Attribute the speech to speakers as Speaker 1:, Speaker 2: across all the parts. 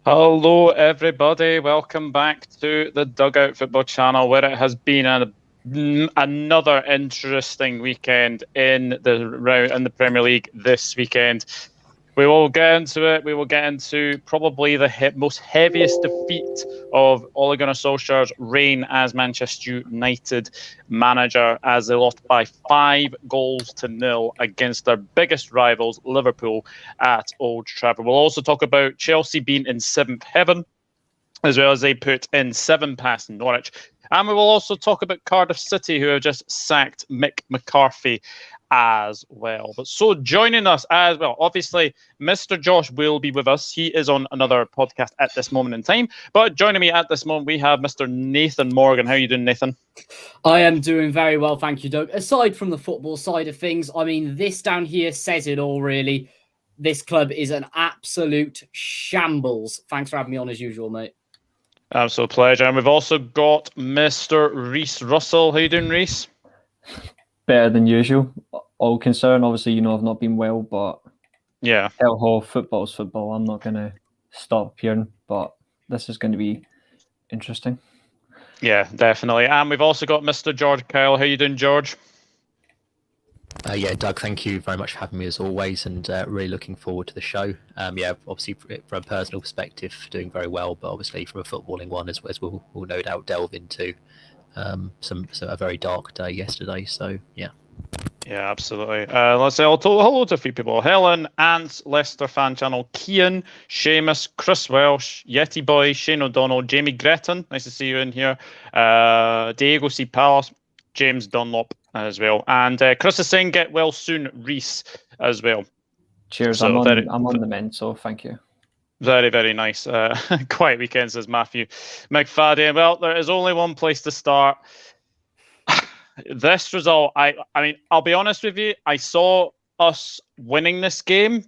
Speaker 1: Hello, everybody. Welcome back to the Dugout Football Channel, where it has been another interesting weekend in the Premier League this weekend. We will get into it. We will get into probably the most heaviest defeat of Ole Gunnar Solskjaer's reign as Manchester United manager, as they lost by 5-0 against their biggest rivals, Liverpool, at Old Trafford. We'll also talk about Chelsea being in seventh heaven, as well as they put in 7 past Norwich. And we will also talk about Cardiff City, who have just sacked Mick McCarthy as well. But so joining us as well, obviously, Mr. Josh will be with us. He is on another podcast at this moment in time. But joining me at this moment, we have Mr. Nathan Morgan. How are you doing, Nathan?
Speaker 2: I am doing very well, thank you, Doug. Aside from the football side of things, I mean, this down here says it all, really. This club is an absolute shambles. Thanks for having me on as usual, mate.
Speaker 1: Absolute pleasure. And we've also got Mr. Reese Russell. How you doing, Reese?
Speaker 3: Better than usual. All concerned, obviously, I've not been well, but
Speaker 1: yeah,
Speaker 3: hell, football's football. I'm not going to stop appearing, but this is going to be interesting.
Speaker 1: Yeah, definitely. And we've also got Mr. George Kyle. How you doing, George?
Speaker 4: Yeah, Doug, thank you very much for having me as always, and really looking forward to the show. Yeah, obviously from a personal perspective, doing very well, but obviously from a footballing one, as we'll no doubt delve into a very dark day yesterday. So yeah.
Speaker 1: Yeah, absolutely. Let's say hello to a few people. Helen, Ants, Leicester Fan Channel, Kian, Seamus, Chris Welsh, Yeti Boy, Shane O'Donnell, Jamie Gretton. Nice to see you in here. Diego C. Palace, James Dunlop as well. And Chris is saying get well soon, Reese as well.
Speaker 3: Cheers. So I'm on the mend, so thank you.
Speaker 1: Very, very nice. Quiet weekend, says Matthew McFadden. Well, there is only one place to start. This result, I mean, I'll be honest with you, I saw us winning this game.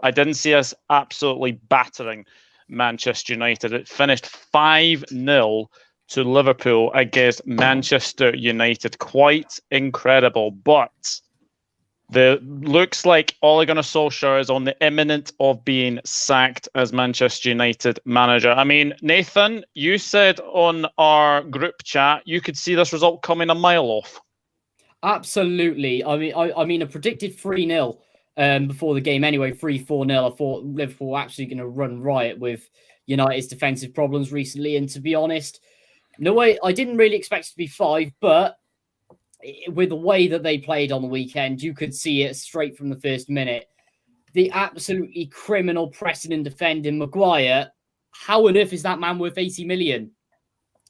Speaker 1: I didn't see us absolutely battering Manchester United. It finished 5-0 to Liverpool against Manchester United. Quite incredible. But looks like Ole Gunnar Solskjaer is on the imminent of being sacked as Manchester United manager. I mean, Nathan, you said on our group chat you could see this result coming a mile off.
Speaker 2: Absolutely. I mean, I predicted 3-0 before the game anyway, 3-4-0. I thought Liverpool were actually going to run riot with United's defensive problems recently. And to be honest, no way, I didn't really expect it to be 5, but with the way that they played on the weekend, you could see it straight from the first minute. The absolutely criminal pressing and defending Maguire. How on earth is that man worth 80 million?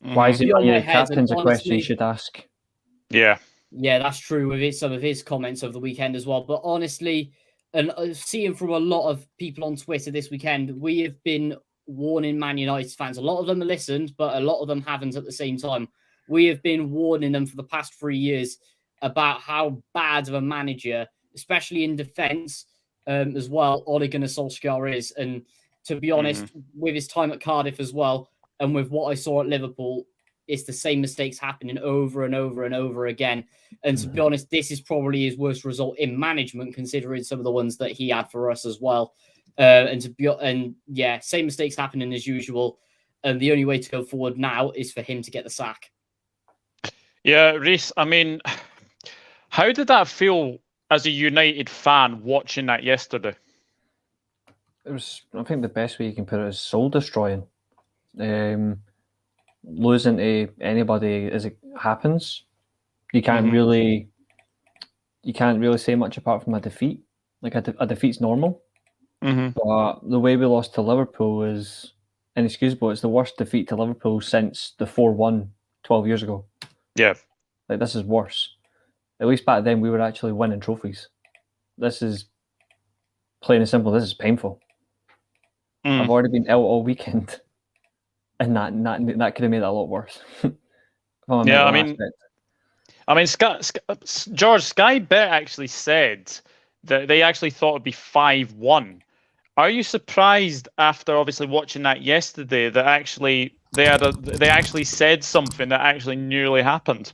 Speaker 3: Why is it on your captain's a question you should ask?
Speaker 1: Yeah.
Speaker 2: Yeah, that's true with some of his comments over the weekend as well. But honestly, and seeing from a lot of people on Twitter this weekend, we have been warning Man United fans. A lot of them have listened, but a lot of them haven't at the same time. We have been warning them for the past 3 years about how bad of a manager, especially in defence as well, Ole Gunnar Solskjaer is. And to be honest, with his time at Cardiff as well, and with what I saw at Liverpool, it's the same mistakes happening over and over and over again. And to be honest, this is probably his worst result in management, considering some of the ones that he had for us as well. And same mistakes happening as usual. And the only way to go forward now is for him to get the sack.
Speaker 1: Yeah, Reese, I mean, how did that feel as a United fan watching that yesterday?
Speaker 3: It was, I think the best way you can put it is soul destroying. Losing to anybody as it happens, you can't really say much apart from a defeat. Like a defeat's normal, but the way we lost to Liverpool is inexcusable. It's the worst defeat to Liverpool since the 4-1 12 years ago.
Speaker 1: Yeah.
Speaker 3: Like, this is worse. At least back then we were actually winning trophies. This is, plain and simple, this is painful. I've already been out all weekend, and that could have made it a lot worse.
Speaker 1: Yeah, I mean, George, Sky Bet actually said that they actually thought it'd be 5-1. Are you surprised after obviously watching that yesterday that actually they actually said something that actually nearly happened?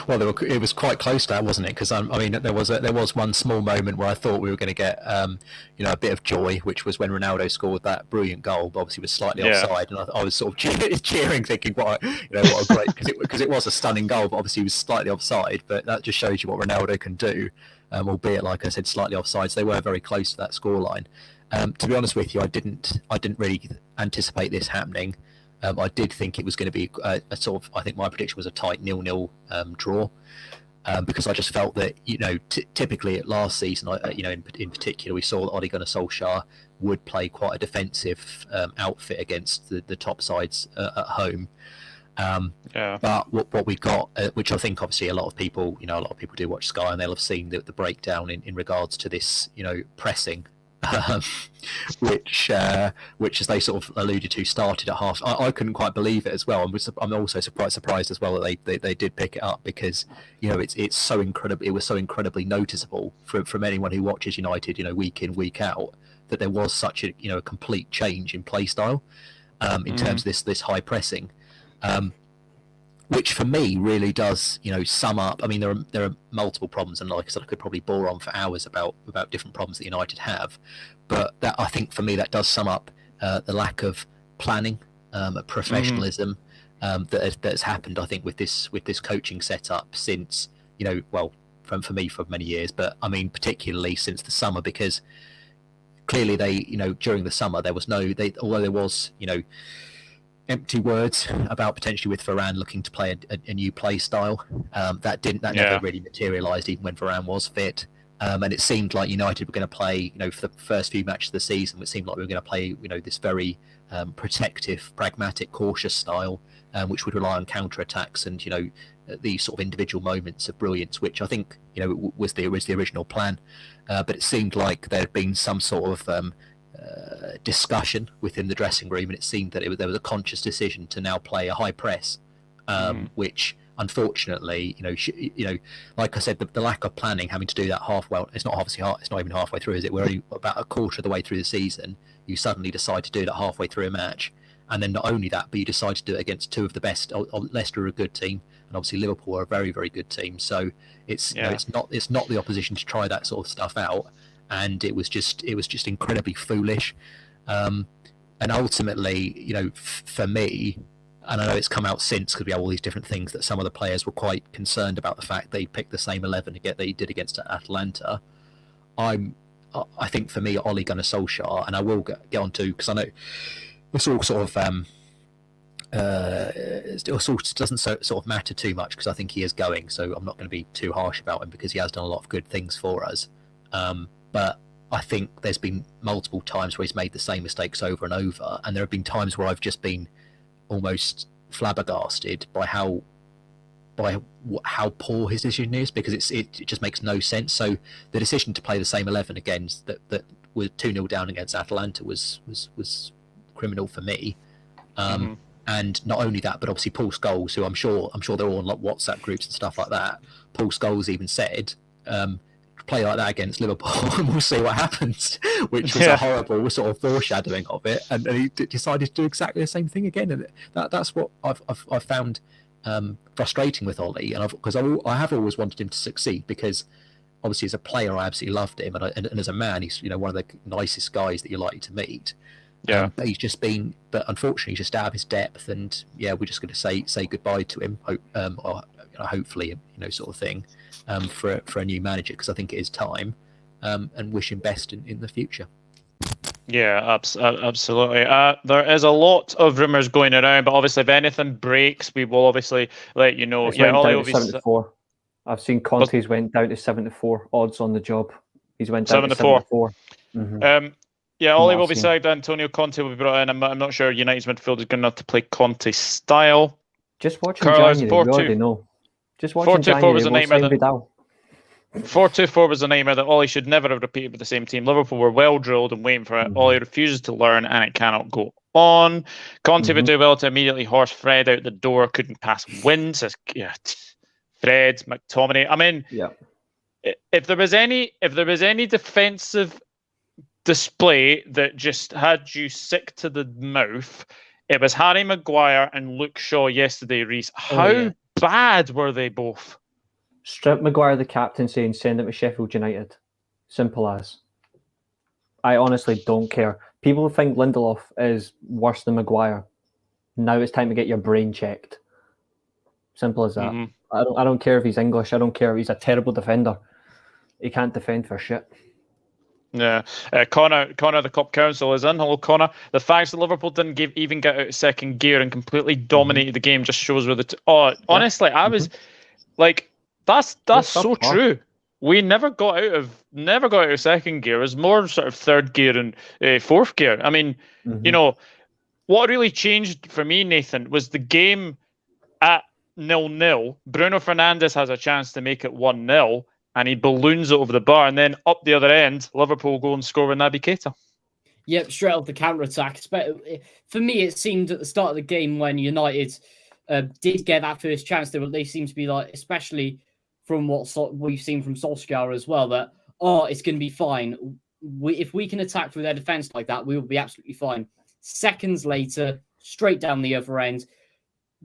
Speaker 4: Well, it was quite close to that, wasn't it? Because I mean, there was one small moment where I thought we were going to get a bit of joy, which was when Ronaldo scored that brilliant goal, but obviously was slightly offside, and I was sort of cheering, thinking, what a great, because it was a stunning goal, but obviously he was slightly offside. But that just shows you what Ronaldo can do, albeit, like I said, slightly offside. So they were very close to that scoreline. To be honest with you, I didn't really anticipate this happening. I did think it was going to be a sort of, I think my prediction was a tight 0-0 draw, because I just felt that, typically at last season, in particular, we saw that Ole Gunnar Solksjaer would play quite a defensive outfit against the top sides at home. But what we got, which I think obviously a lot of people do watch Sky, and they'll have seen the breakdown in regards to this, pressing. Which as they sort of alluded to, started at half. I couldn't quite believe it as well. I'm also quite surprised as well that they did pick it up, because it's so incredible. It was so incredibly noticeable from anyone who watches United, week in, week out, that there was such a complete change in play style in terms of this high pressing. Which for me really does, sum up. I mean, there are multiple problems, and like I said, I could probably bore on for hours about different problems that United have. But that, I think, for me, that does sum up the lack of planning, professionalism that has happened. I think with this coaching setup since, for me for many years, but I mean particularly since the summer, because clearly they, during the summer although there was, empty words about potentially with Varane looking to play a new play style. That never really materialised, even when Varane was fit. And it seemed like United were going to play, for the first few matches of the season, it seemed like we were going to play, this very protective, pragmatic, cautious style, which would rely on counter-attacks and, these sort of individual moments of brilliance, which I think, was the original plan. But it seemed like there had been some sort of discussion within the dressing room, and it seemed that there was a conscious decision to now play a high press, which unfortunately, like I said, the lack of planning, having to do that it's not even halfway through, is it? We're only about a quarter of the way through the season. You suddenly decide to do that halfway through a match, and then not only that, but you decide to do it against two of the best. Leicester are a good team, and obviously Liverpool are a very, very good team. So it's not the opposition to try that sort of stuff out. And it was just incredibly foolish, and ultimately, for me, and I know it's come out since because we have all these different things, that some of the players were quite concerned about the fact they picked the same 11 they did against Atalanta. I think for me, Ole Gunnar Solskjaer, and I will get on to, because I know it's all sort of it also doesn't sort of matter too much, because I think he is going, so I'm not going to be too harsh about him, because he has done a lot of good things for us. But I think there's been multiple times where he's made the same mistakes over and over, and there have been times where I've just been almost flabbergasted by how poor his decision is, because it just makes no sense. So the decision to play the same 11 again that were 2-0 down against Atalanta was criminal for me. And not only that, but obviously Paul Scholes, who I'm sure they're all on like WhatsApp groups and stuff like that. Paul Scholes even said, play like that against Liverpool and we'll see what happens, which was a horrible sort of foreshadowing of it, and he decided to do exactly the same thing again, and that's what I've found frustrating with Ole, and because I have always wanted him to succeed, because obviously as a player I absolutely loved him, and as a man he's one of the nicest guys that you're likely to meet. But he's just been, but unfortunately he's just out of his depth, and we're just going to say goodbye to him, or hopefully, sort of thing, for a new manager, because I think it is time, and wish him best in the future.
Speaker 1: Yeah, absolutely. There is a lot of rumours going around, but obviously if anything breaks, we will obviously let you know.
Speaker 3: It's went down to 7-4. I've seen Conte's went down to 7-4 odds on the job. He's went down to 7-4.
Speaker 1: Ole will be sacked. Antonio Conte will be brought in. I'm not sure United's midfield is good enough to play Conte style.
Speaker 3: Just watching January, we already know. Just watching
Speaker 1: 4-2-4 was a
Speaker 3: nightmare.
Speaker 1: 4-2-4 was a nightmare that Ole should never have repeated with the same team. Liverpool were well drilled and waiting for it. Ole refuses to learn, and it cannot go on. Conte would do well to immediately horse Fred out the door. Couldn't pass wins. Fred, McTominay. I mean, if there was any defensive display that just had you sick to the mouth, it was Harry Maguire and Luke Shaw yesterday, Reece. How bad were they both?
Speaker 3: Strip Maguire the captaincy and send him to Sheffield United. Simple as. I honestly don't care. People think Lindelof is worse than Maguire. Now it's time to get your brain checked. Simple as that. I don't care if he's English. I don't care if he's a terrible defender. He can't defend for shit.
Speaker 1: Yeah, Connor, the Cup Council is in. Hello, Connor. The fact that Liverpool didn't even get out of second gear and completely dominated the game just shows where honestly, I was like, that's so true. We never got out of second gear. It was more sort of third gear and fourth gear. I mean, you know, what really changed for me, Nathan, was the game at 0-0. Bruno Fernandes has a chance to make it 1-0. And he balloons it over the bar, and then up the other end, Liverpool go and score with Naby Keita.
Speaker 2: Yep, straight off the counter-attack. For me, it seemed at the start of the game when United did get that first chance, they seemed to be like, especially from what we've seen from Solskjaer as well, that, it's going to be fine. If we can attack through their defence like that, we will be absolutely fine. Seconds later, straight down the other end,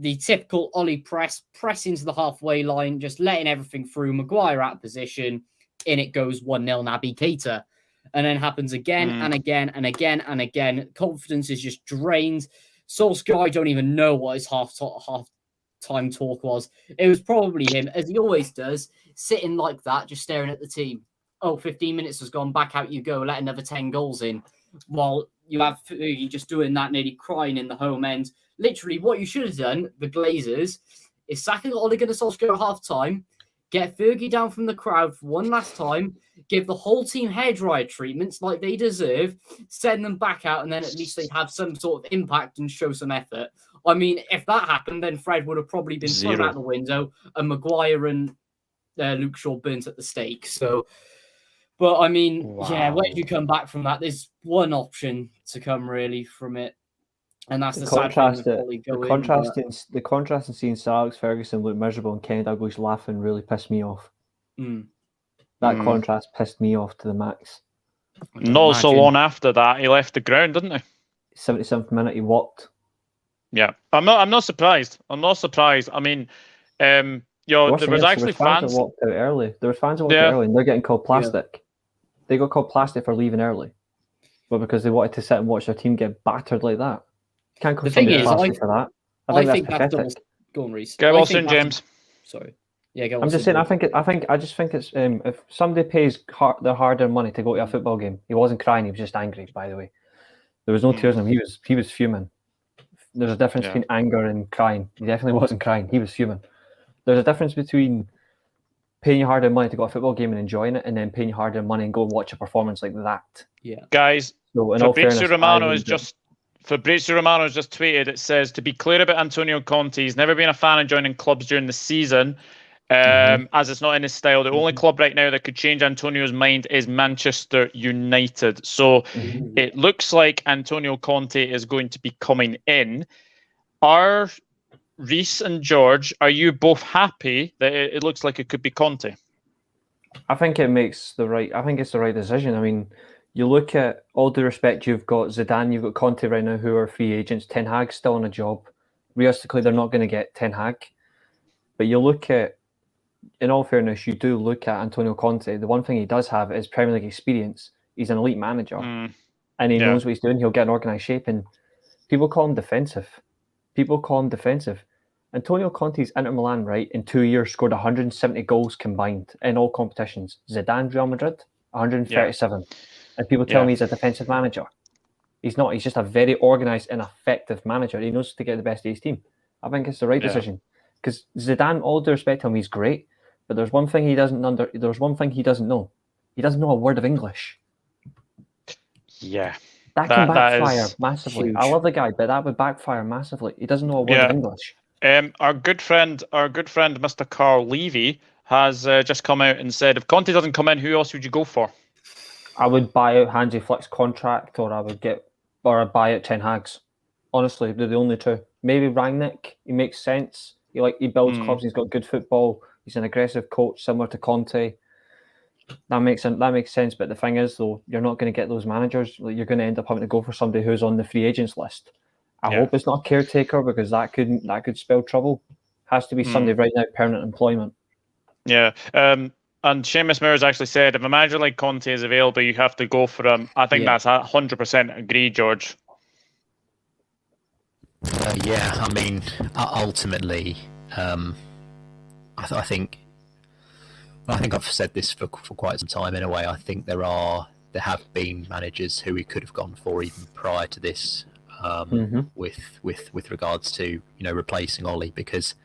Speaker 2: the typical Ole press into the halfway line, just letting everything through. Maguire out of position, in it goes 1-0 Naby Keita. And then happens again and again and again and again. Confidence is just drained. Solskjaer, I don't even know what his half-time talk was. It was probably him, as he always does, sitting like that, just staring at the team. 15 minutes has gone, back out you go, let another 10 goals in. While you have you just doing that, nearly crying in the home end. Literally, what you should have done, the Glazers, is sacking Ole Gunnar Solskjaer at half-time, get Fergie down from the crowd for one last time, give the whole team hair dryer treatments like they deserve, send them back out, and then at least they'd have some sort of impact and show some effort. I mean, if that happened, then Fred would have probably been thrown out the window, and Maguire and Luke Shaw burnt at the stake. So, but I mean, yeah, where do you come back from that? There's one option to come really from it. And that's the contrast.
Speaker 3: The contrast in seeing Sir Alex Ferguson look miserable and Ken Douglas laughing really pissed me off. That contrast pissed me off to the max.
Speaker 1: Not so long after that, he left the ground, didn't he?
Speaker 3: 77th minute, he walked.
Speaker 1: Yeah, I'm not surprised. I mean, there was actually fans
Speaker 3: that walked out early. There was fans that walked out early, and they're getting called plastic. Yeah. They got called plastic for leaving early, but because they wanted to sit and watch their team get battered like that. Can't call somebody plastic for that. I think that's pathetic.
Speaker 2: Go on, Reece.
Speaker 1: Go Wilson, James.
Speaker 2: Sorry. Yeah, go on.
Speaker 3: I'm just saying. I just think it's if somebody pays their hard-earned money to go to a football game. He wasn't crying. He was just angry. By the way, there was no tears in him. He was fuming. There's a difference between anger and crying. He definitely wasn't crying. He was fuming. There's a difference between paying your hard-earned money to go to a football game and enjoying it, and then paying your hard-earned money and go and watch a performance like that.
Speaker 2: Yeah,
Speaker 1: guys. So Fabrizio Romano has just tweeted. It says, to be clear about Antonio Conte, he's never been a fan of joining clubs during the season, as it's not in his style. The only club right now that could change Antonio's mind is Manchester United. So it looks like Antonio Conte is going to be coming in. Are Reece and George, are you both happy that it looks like it could be Conte?
Speaker 3: I think it's the right decision. I mean, you look at, all due respect, you've got Zidane, you've got Conte right now who are free agents. Ten Hag's still on a job. Realistically, they're not going to get Ten Hag. But you look at, in all fairness, you do look at Antonio Conte. The one thing he does have is Premier League experience. He's an elite manager. And he knows what he's doing. He'll get an organised shape. And people call him defensive. Antonio Conte's Inter Milan, right, in 2 years scored 170 goals combined in all competitions. Zidane's Real Madrid, 137. And people tell me he's a defensive manager. He's not. He's just a very organised and effective manager. He knows to get the best of his team. I think it's the right decision. Because Zidane, all due respect to him, he's great. But there's one thing he doesn't know. He doesn't know a word of English.
Speaker 1: Yeah.
Speaker 3: That can backfire massively. Huge. I love the guy, but that would backfire massively. He doesn't know a word of English.
Speaker 1: Our good friend, Mr. Carl Levy, has just come out and said, if Conte doesn't come in, who else would you go for?
Speaker 3: I would buy out Hansi Flick's contract, or I'd buy out Ten Hag's. Honestly, they're the only two. Maybe Rangnick. He makes sense. He builds clubs. He's got good football. He's an aggressive coach, similar to Conte. That makes sense. But the thing is, though, you're not going to get those managers. You're going to end up having to go for somebody who's on the free agents list. I hope it's not a caretaker, because that could spell trouble. Has to be somebody right now permanent employment.
Speaker 1: Yeah. And Seamus Moore has actually said, if a manager like Conte is available, you have to go for him. I think that's 100% agree, George.
Speaker 4: I mean, ultimately, I think I've said this for quite some time. In a way, I think there have been managers who we could have gone for even prior to this, with regards to replacing Ole, because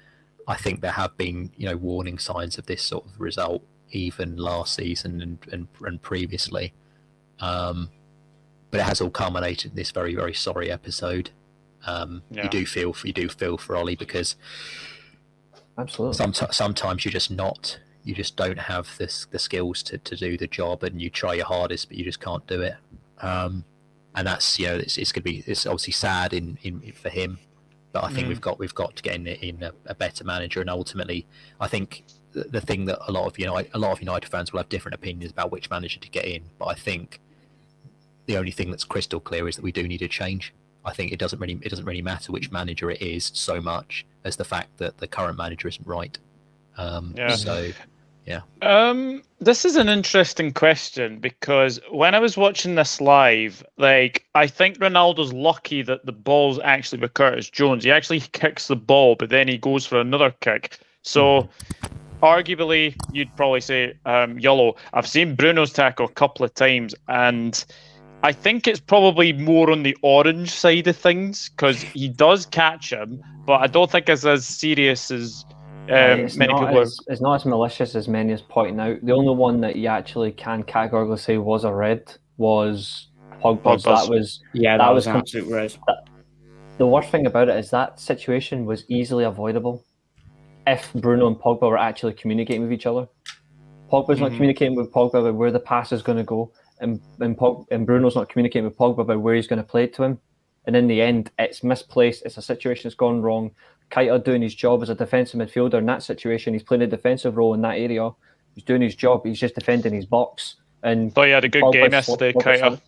Speaker 4: I think there have been warning signs of this sort of result even last season and previously, but it has all culminated in this very, very sorry episode. You do feel for Ole, because
Speaker 3: absolutely
Speaker 4: sometimes you just don't have the skills to do the job, and you try your hardest but you just can't do it, and that's it's obviously sad in for him, but I think we've got to get in a better manager. And ultimately I think the thing that a lot of United fans will have different opinions about which manager to get in, but I think the only thing that's crystal clear is that we do need a change. I think it doesn't really matter which manager it is so much as the fact that the current manager isn't right.
Speaker 1: This is an interesting question, because when I was watching this live, I think Ronaldo's lucky that the ball's actually with Curtis Jones. He actually kicks the ball, but then he goes for another kick. So arguably, you'd probably say yellow. I've seen Bruno's tackle a couple of times, and I think it's probably more on the orange side of things, because he does catch him, but I don't think it's as serious as
Speaker 3: it's not as malicious as many is pointing out. The only one that you actually can categorically say was a red was Pogba's. That was
Speaker 2: an absolute red.
Speaker 3: The worst thing about it is that situation was easily avoidable if Bruno and Pogba were actually communicating with each other. Pogba's not communicating with Pogba about where the pass is going to go, and Bruno's not communicating with Pogba about where he's going to play it to him. And in the end, it's misplaced. It's a situation that's gone wrong. Keita doing his job as a defensive midfielder in that situation. He's playing a defensive role in that area. He's doing his job. He's just defending his box. And
Speaker 1: thought he had a good game yesterday, Keita.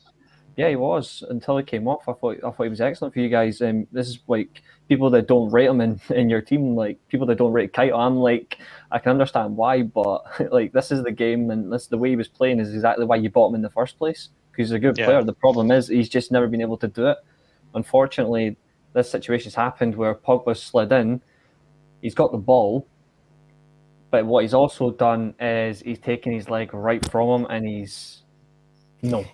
Speaker 3: Yeah, he was, until he came off. I thought he was excellent for you guys. This is like people that don't rate him in your team, like people that don't rate Keita. I'm like, I can understand why, but like this is the game, and this the way he was playing is exactly why you bought him in the first place, because he's a good player. The problem is he's just never been able to do it. Unfortunately, this situation's happened where Pogba slid in. He's got the ball, but what he's also done is he's taken his leg right from him, and he's got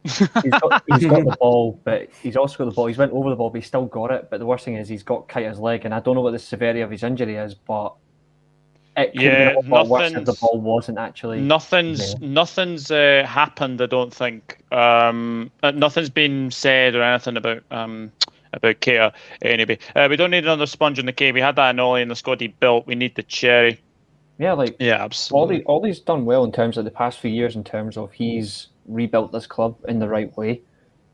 Speaker 3: the ball, but he's also got the ball. He's went over the ball, but he's still got it. But the worst thing is he's got Keita's leg, and I don't know what the severity of his injury is, but it could have been a lot worse if the ball wasn't actually.
Speaker 1: Nothing's happened. I don't think. Nothing's been said or anything about Keita anyway. We don't need another sponge in the cake. We had that in Ole and the squad he built. We need the cherry.
Speaker 3: Yeah,
Speaker 1: absolutely.
Speaker 3: Ole's done well in terms of the past few years, in terms of he's rebuilt this club in the right way.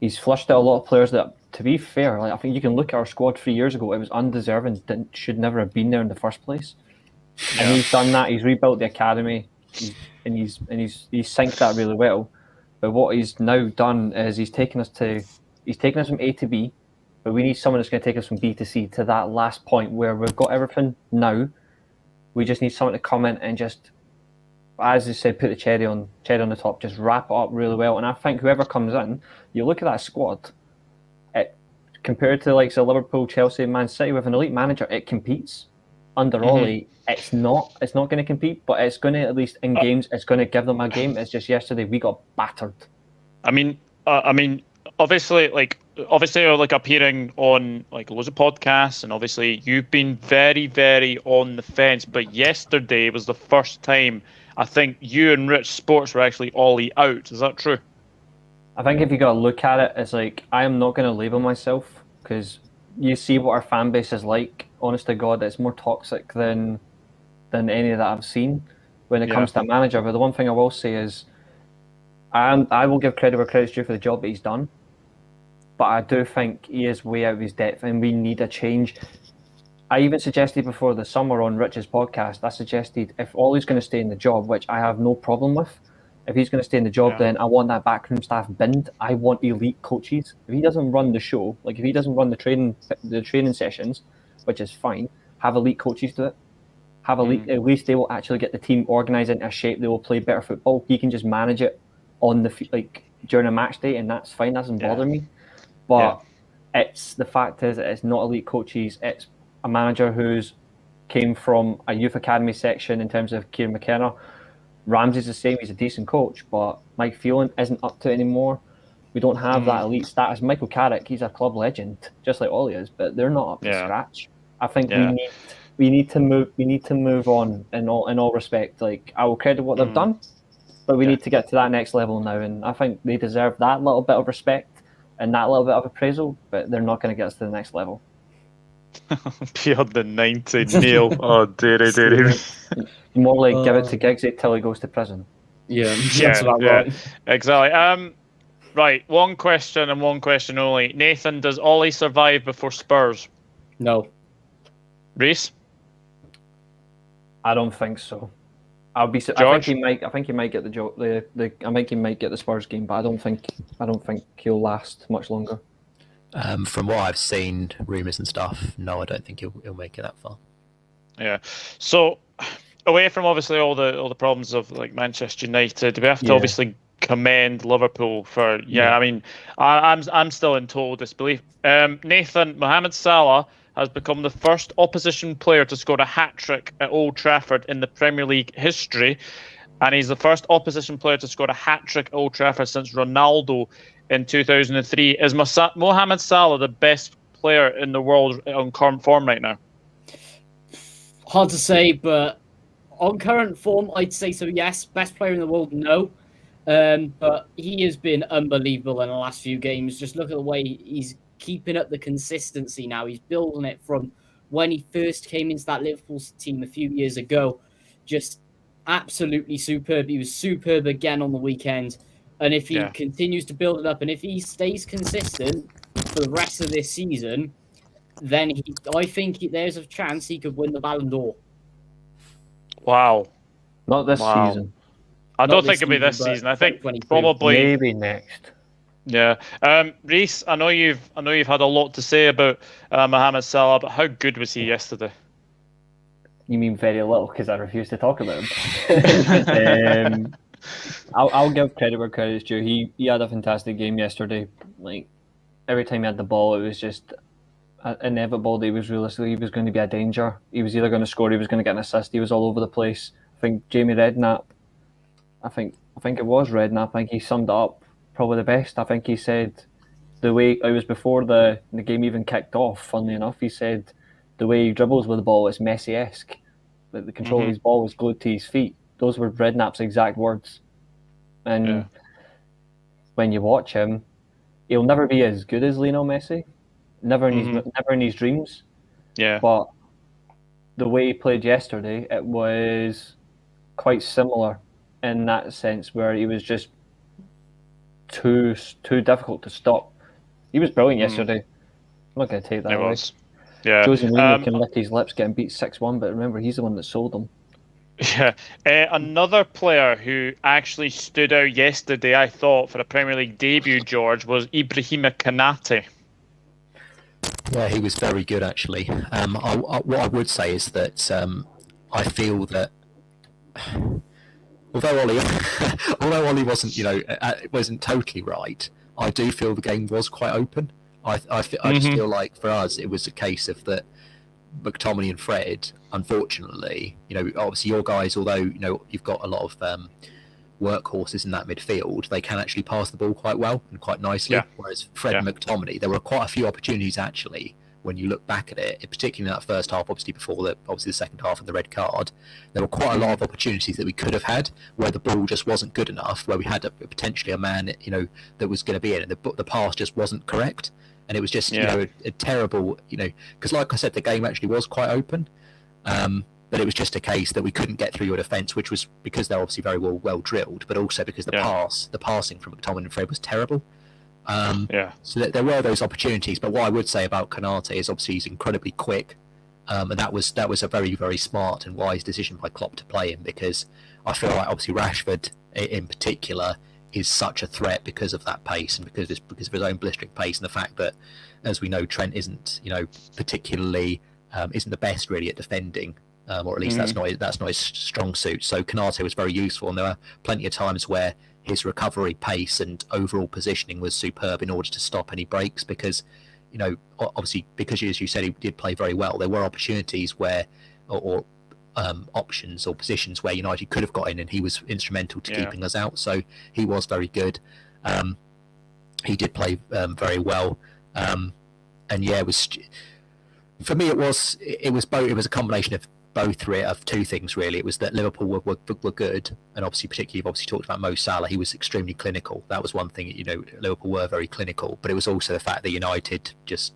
Speaker 3: He's flushed out a lot of players that, to be fair, I think you can look at our squad 3 years ago, it was undeserving, should never have been there in the first place. And he's done that. He's rebuilt the academy, and he's synced that really well. But what he's now done is he's taken us from A to B, but we need someone that's going to take us from B to C to that last point where we've got everything now. We just need someone to come in and just, as you said, put the cherry on the top, just wrap it up really well. And I think whoever comes in, you look at that squad, compared to the likes of Liverpool, Chelsea, Man City, with an elite manager, it competes. Under Ole, it's not going to compete, but it's going to, at least in games, it's going to give them a game. It's just yesterday we got battered.
Speaker 1: I mean, obviously appearing on loads of podcasts, and obviously you've been very, very on the fence. But yesterday was the first time I think you and Rich Sports were actually Ole out. Is that true?
Speaker 3: I think if you got to look at it, it's like, I am not going to label myself, because you see what our fan base is like. Honest to God, it's more toxic than any that I've seen when it comes to a manager. But the one thing I will say is, I will give credit where credit's due for the job that he's done. But I do think he is way out of his depth, and we need a change. I even suggested before the summer on Rich's podcast, I suggested if Ole's going to stay in the job, which I have no problem with, if he's going to stay in the job, then I want that backroom staff binned. I want elite coaches. If he doesn't run the show, if he doesn't run the training sessions, which is fine, have elite coaches do it. Have elite. At least they will actually get the team organised into a shape. They will play better football. He can just manage it on the during a match day, and that's fine. That doesn't bother me. But it's the fact is it's not elite coaches. It's a manager who's came from a youth academy section in terms of Kieran McKenna. Ramsey's the same. He's a decent coach, but Mike Phelan isn't up to it anymore. We don't have that elite status. Michael Carrick, he's a club legend, just like Ole is, but they're not up to scratch. I think we need to move on in all respect. Like, I will credit what they've done, but we need to get to that next level now, and I think they deserve that little bit of respect and that little bit of appraisal, but they're not going to get us to the next level.
Speaker 1: Beyond the 90, Neil. Oh, dearie.
Speaker 3: More like give it to Giggsy till he goes to prison.
Speaker 2: That's about right.
Speaker 1: Exactly. Right, one question and one question only. Nathan, does Ole survive before Spurs?
Speaker 2: No.
Speaker 1: Reese?
Speaker 3: I don't think so. I think he might get the job. I think he might get the Spurs game, but I don't think he'll last much longer.
Speaker 4: From what I've seen, rumours and stuff, no, I don't think he'll make it that far.
Speaker 1: Yeah. So, away from obviously all the problems of like Manchester United, we have to obviously commend Liverpool for I mean, I'm still in total disbelief. Nathan, Mohamed Salah has become the first opposition player to score a hat-trick at Old Trafford in the Premier League history, and he's the first opposition player to score a hat-trick at Old Trafford since Ronaldo in 2003. Is Mohamed Salah the best player in the world on current form right now?
Speaker 2: Hard to say, but on current form, I'd say so, yes. Best player in the world, no. But he has been unbelievable in the last few games. Just look at the way he's keeping up the consistency now. He's building it from when he first came into that Liverpool team a few years ago. Just absolutely superb. He was superb again on the weekend. And if he continues to build it up, and if he stays consistent for the rest of this season, then I think there's a chance he could win the Ballon d'Or.
Speaker 1: Wow.
Speaker 3: Not this season.
Speaker 1: I don't think it'll be this season. I think probably
Speaker 3: maybe next.
Speaker 1: Yeah. Reese, I know you've had a lot to say about Mohamed Salah, but how good was he yesterday?
Speaker 3: You mean very little because I refuse to talk about him. I'll give credit where credit is due. He had a fantastic game yesterday. Like, every time he had the ball, it was just inevitable that he was going to be a danger. He was either going to score, he was going to get an assist. He was all over the place. I think Jamie Redknapp, I think it was Redknapp, I think he summed it up probably the best. I think he said the way it was before the game even kicked off, funnily enough, he said the way he dribbles with the ball is Messi-esque. Like, the control of his ball was glued to his feet. Those were Redknapp's exact words. And when you watch him, he'll never be as good as Lionel Messi. Never in his dreams.
Speaker 1: Yeah.
Speaker 3: But the way he played yesterday, it was quite similar in that sense, where he was just too difficult to stop. He was brilliant yesterday. I'm not going to take that away.
Speaker 1: Yeah.
Speaker 3: Jose Mourinho can lick his lips getting beat 6-1, but remember, he's the one that sold them.
Speaker 1: Yeah. Another player who actually stood out yesterday, I thought, for a Premier League debut, George, was Ibrahima Konate.
Speaker 4: Yeah, he was very good, actually. What I would say is that I feel that although Ole wasn't totally right, I do feel the game was quite open. I just feel like for us it was a case of that McTominay and Fred, unfortunately, obviously your guys, although you've got a lot of workhorses in that midfield, they can actually pass the ball quite well and quite nicely. Whereas Fred and McTominay, there were quite a few opportunities actually when you look back at it, particularly in that first half, obviously before the second half of the red card, there were quite a lot of opportunities that we could have had where the ball just wasn't good enough, where we had potentially a man that was going to be in, and the pass just wasn't correct. And it was just a terrible, because like I said, the game actually was quite open, but it was just a case that we couldn't get through your defence, which was because they're obviously very well drilled, but also because the passing from McTominay and Fred was terrible. So there were those opportunities, but what I would say about Konate is obviously he's incredibly quick, and that was a very, very smart and wise decision by Klopp to play him, because I feel like obviously Rashford in particular is such a threat because of that pace and because of his own blistering pace, and the fact that, as we know, Trent isn't particularly isn't the best really at defending, or at least that's not his strong suit. So Konate was very useful, and there were plenty of times where his recovery pace and overall positioning was superb in order to stop any breaks, because obviously, because as you said, he did play very well. There were opportunities where, or options or positions where United could have got in, and he was instrumental to keeping us out. So he was very good. He did play very well, and it was, for me, it was both. It was a combination of both of two things really. It was that Liverpool were good, and particularly you've talked about Mo Salah. He was extremely clinical. That was one thing. Liverpool were very clinical, but it was also the fact that United just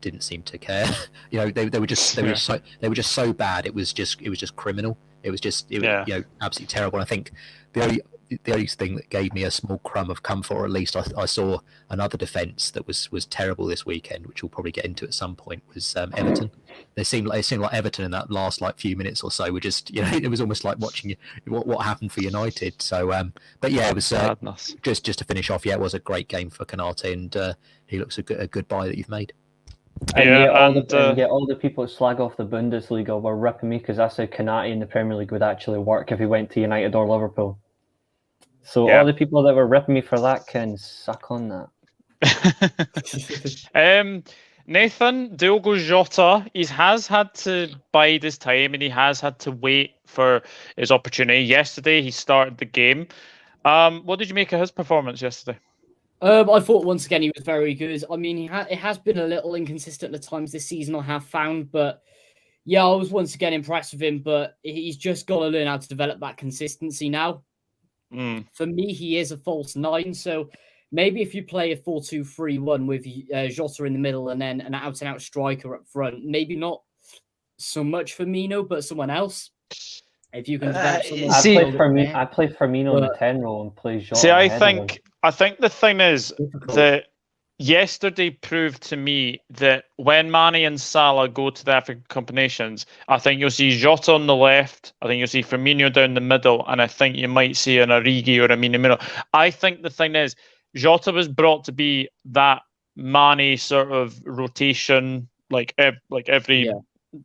Speaker 4: didn't seem to care. They were just so bad. It was just criminal. It was absolutely terrible. And I think the only thing that gave me a small crumb of comfort, or at least I saw another defence that was terrible this weekend, which we'll probably get into at some point, was Everton. It seemed like Everton in that last few minutes or so were just, it was almost like watching what happened for United. So, but yeah, it was just to finish off. Yeah, it was a great game for Konate, and he looks a good buy that you've made.
Speaker 3: All the people that slag off the Bundesliga were ripping me because I said Konate in the Premier League would actually work if he went to United or Liverpool. So all the people that were ripping me for that can suck on
Speaker 1: that. Nathan, Diogo Jota, he has had to bide his time, and he has had to wait for his opportunity. Yesterday, he started the game. What did you make of his performance yesterday?
Speaker 2: I thought once again he was very good. I mean, it has been a little inconsistent at times this season, I have found, but yeah, I was once again impressed with him. But he's just got to learn how to develop that consistency now. For me, he is a false nine, so maybe if you play a 4-2-3-1 with Jota in the middle and then an out-and-out striker up front, maybe not so much Firmino, but someone else. If you can develop someone,
Speaker 3: I play Firmino in the 10 role and play Jota.
Speaker 1: See, I think the thing is that yesterday proved to me that when Mane and Salah go to the African Cup of Nations, I think you'll see Jota on the left, I think you'll see Firmino down the middle, and I think you might see an Origi or a Minamino. I think the thing is, Jota was brought to be that Mane sort of rotation, like every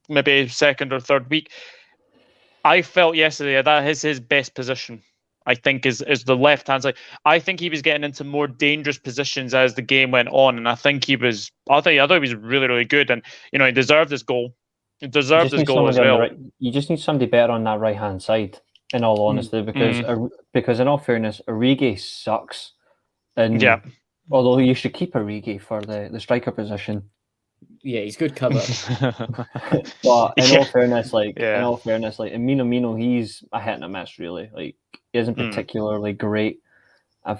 Speaker 1: maybe second or third week. I felt yesterday that is his best position. I think is the left hand side. I think he was getting into more dangerous positions as the game went on, and I thought he was really, really good, and he deserved his goal. He deserved his goal as well.
Speaker 3: You just need somebody better on that right hand side, in all honesty, because in all fairness, Origi sucks, and although you should keep Origi for the striker position.
Speaker 2: Yeah, he's good cover.
Speaker 3: But in all fairness, Minamino, he's a hit and a miss, really. Like, he isn't particularly great.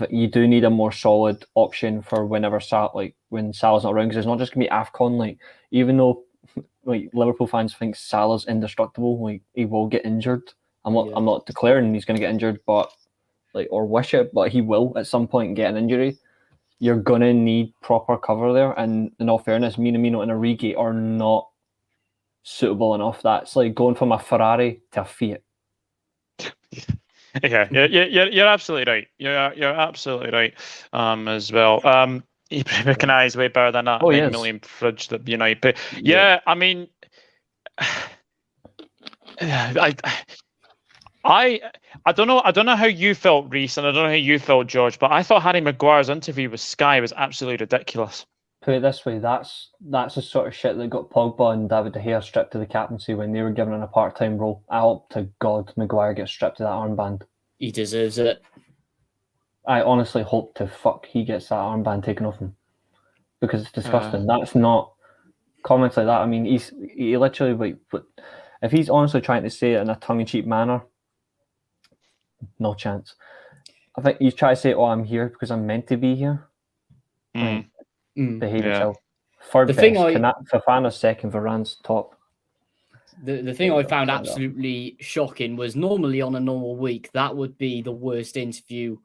Speaker 3: You do need a more solid option for when Salah's not around, because it's not just gonna be AFCON. Like, even though Liverpool fans think Salah's indestructible, he will get injured. I'm not declaring he's gonna get injured, but or wish it, but he will at some point get an injury. You're going to need proper cover there. And in all fairness, Minamino and Origi are not suitable enough. That's like going from a Ferrari to a Fiat.
Speaker 1: You're absolutely right. You're absolutely right as well. He recognised way better than that 9 million fridge that United pay. Yeah, I mean, I don't know how you felt, Reese, and I don't know how you felt, George, but I thought Harry Maguire's interview with Sky was absolutely ridiculous.
Speaker 3: Put it this way, that's the sort of shit that got Pogba and David De Gea stripped of the captaincy when they were given a part-time role. I hope to God Maguire gets stripped of that armband.
Speaker 2: He deserves it.
Speaker 3: I honestly hope to fuck he gets that armband taken off him, because it's disgusting. That's not comments like that. I mean, he literally if he's honestly trying to say it in a tongue-in-cheek manner, no chance. I think you try to say, "Oh, I'm here because I'm meant to be here." Behave yourself. Third best, Fofana's second, Varane's top.
Speaker 2: The thing I found absolutely shocking was normally on a normal week that would be the worst interview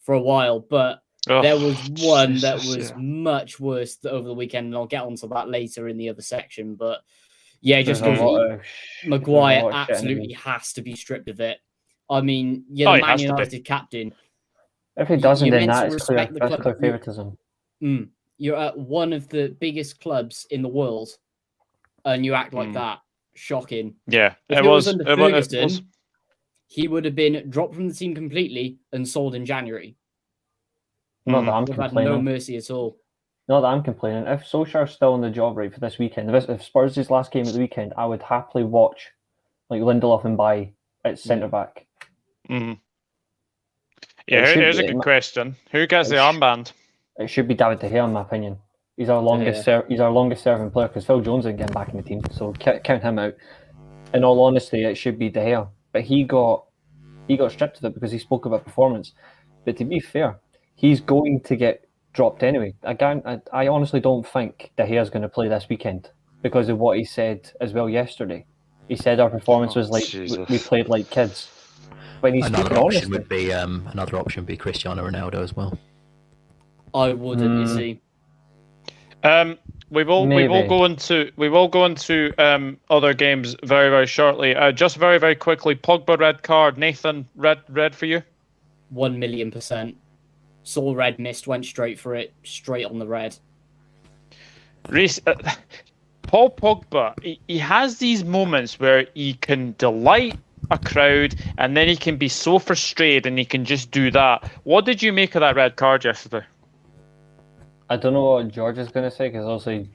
Speaker 2: for a while, but there was one that was much worse over the weekend, and I'll get onto that later in the other section. But yeah, just Maguire absolutely has to be stripped of it. I mean, you're the Man United captain.
Speaker 3: If he doesn't, then that is clear favoritism.
Speaker 2: You're at one of the biggest clubs in the world, and you act like that. Shocking.
Speaker 1: Yeah,
Speaker 2: If
Speaker 1: it
Speaker 2: it
Speaker 1: was
Speaker 2: under Ferguson, he would have been dropped from the team completely and sold in January.
Speaker 3: Not that I'm
Speaker 2: We've had
Speaker 3: complaining.
Speaker 2: no mercy at all.
Speaker 3: Not that I'm complaining. If Solskjaer's still on the job right for this weekend, if Spurs' last game at the weekend, I would happily watch like Lindelof and Bailly at centre back.
Speaker 1: Yeah, here's a good question. Who gets the armband?
Speaker 3: It should be David De Gea, in my opinion. He's our longest serving player because Phil Jones didn't get him back in the team, so count him out. In all honesty, it should be De Gea, but he got stripped of it because he spoke about performance. But to be fair, he's going to get dropped anyway. I honestly don't think De Gea's going to play this weekend because of what he said as well yesterday. He said our performance was like we played like kids. When he's
Speaker 4: another option would be Cristiano Ronaldo as well.
Speaker 2: I wouldn't, you see.
Speaker 1: We will go into other games very, very shortly. Just very, very quickly, Pogba red card. Nathan, red for you?
Speaker 2: 1,000,000%. Saw red, missed, went straight for it, straight on the red.
Speaker 1: Reece, Paul Pogba, he has these moments where he can delight a crowd and then he can be so frustrated and he can just do that. What did you make of that red card yesterday?
Speaker 3: I don't know what George is going to say because obviously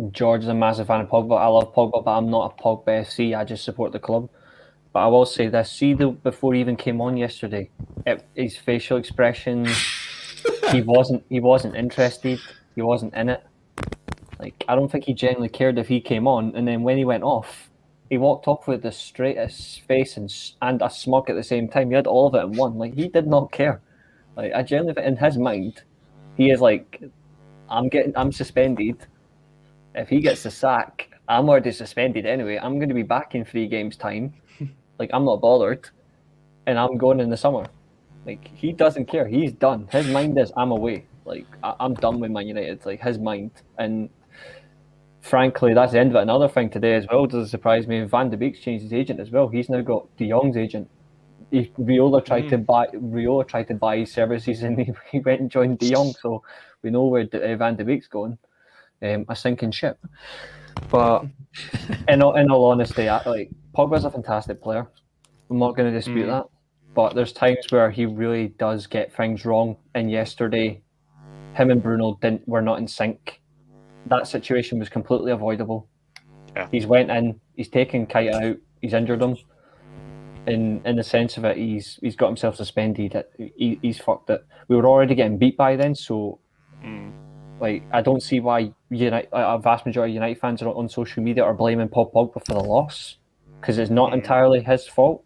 Speaker 3: George is a massive fan of Pogba. I love Pogba, but I'm not a Pogba FC. I just support the club. But I will say this: before he even came on yesterday, his facial expressions, he wasn't interested. He wasn't in it. Like I don't think he genuinely cared if he came on. And then when he went off, he walked off with the straightest face and a smug at the same time. He had all of it in one. Like he did not care. Like I genuinely think in his mind, he is like, I'm suspended. If he gets the sack, I'm already suspended anyway. I'm going to be back in 3 games' time. Like, I'm not bothered. And I'm going in the summer. Like, he doesn't care. He's done. His mind is, I'm away. Like, I'm done with Man United. It's like his mind. And frankly, that's the end of it. Another thing today as well doesn't surprise me. Van de Beek's changed his agent as well. He's now got De Jong's agent. Riola tried to buy his services and he went and joined De Jong. So we know where Van de Beek's going. A sinking ship. But in all honesty, Pogba's a fantastic player. I'm not going to dispute that. But there's times where he really does get things wrong. And yesterday, him and Bruno were not in sync. That situation was completely avoidable. Yeah. He's went in, he's taken Keita out, he's injured him. In the sense of it, he's got himself suspended. He's fucked it. We were already getting beat by then, so I don't see why a vast majority of United fans on social media are blaming Paul Pogba for the loss because it's not entirely his fault.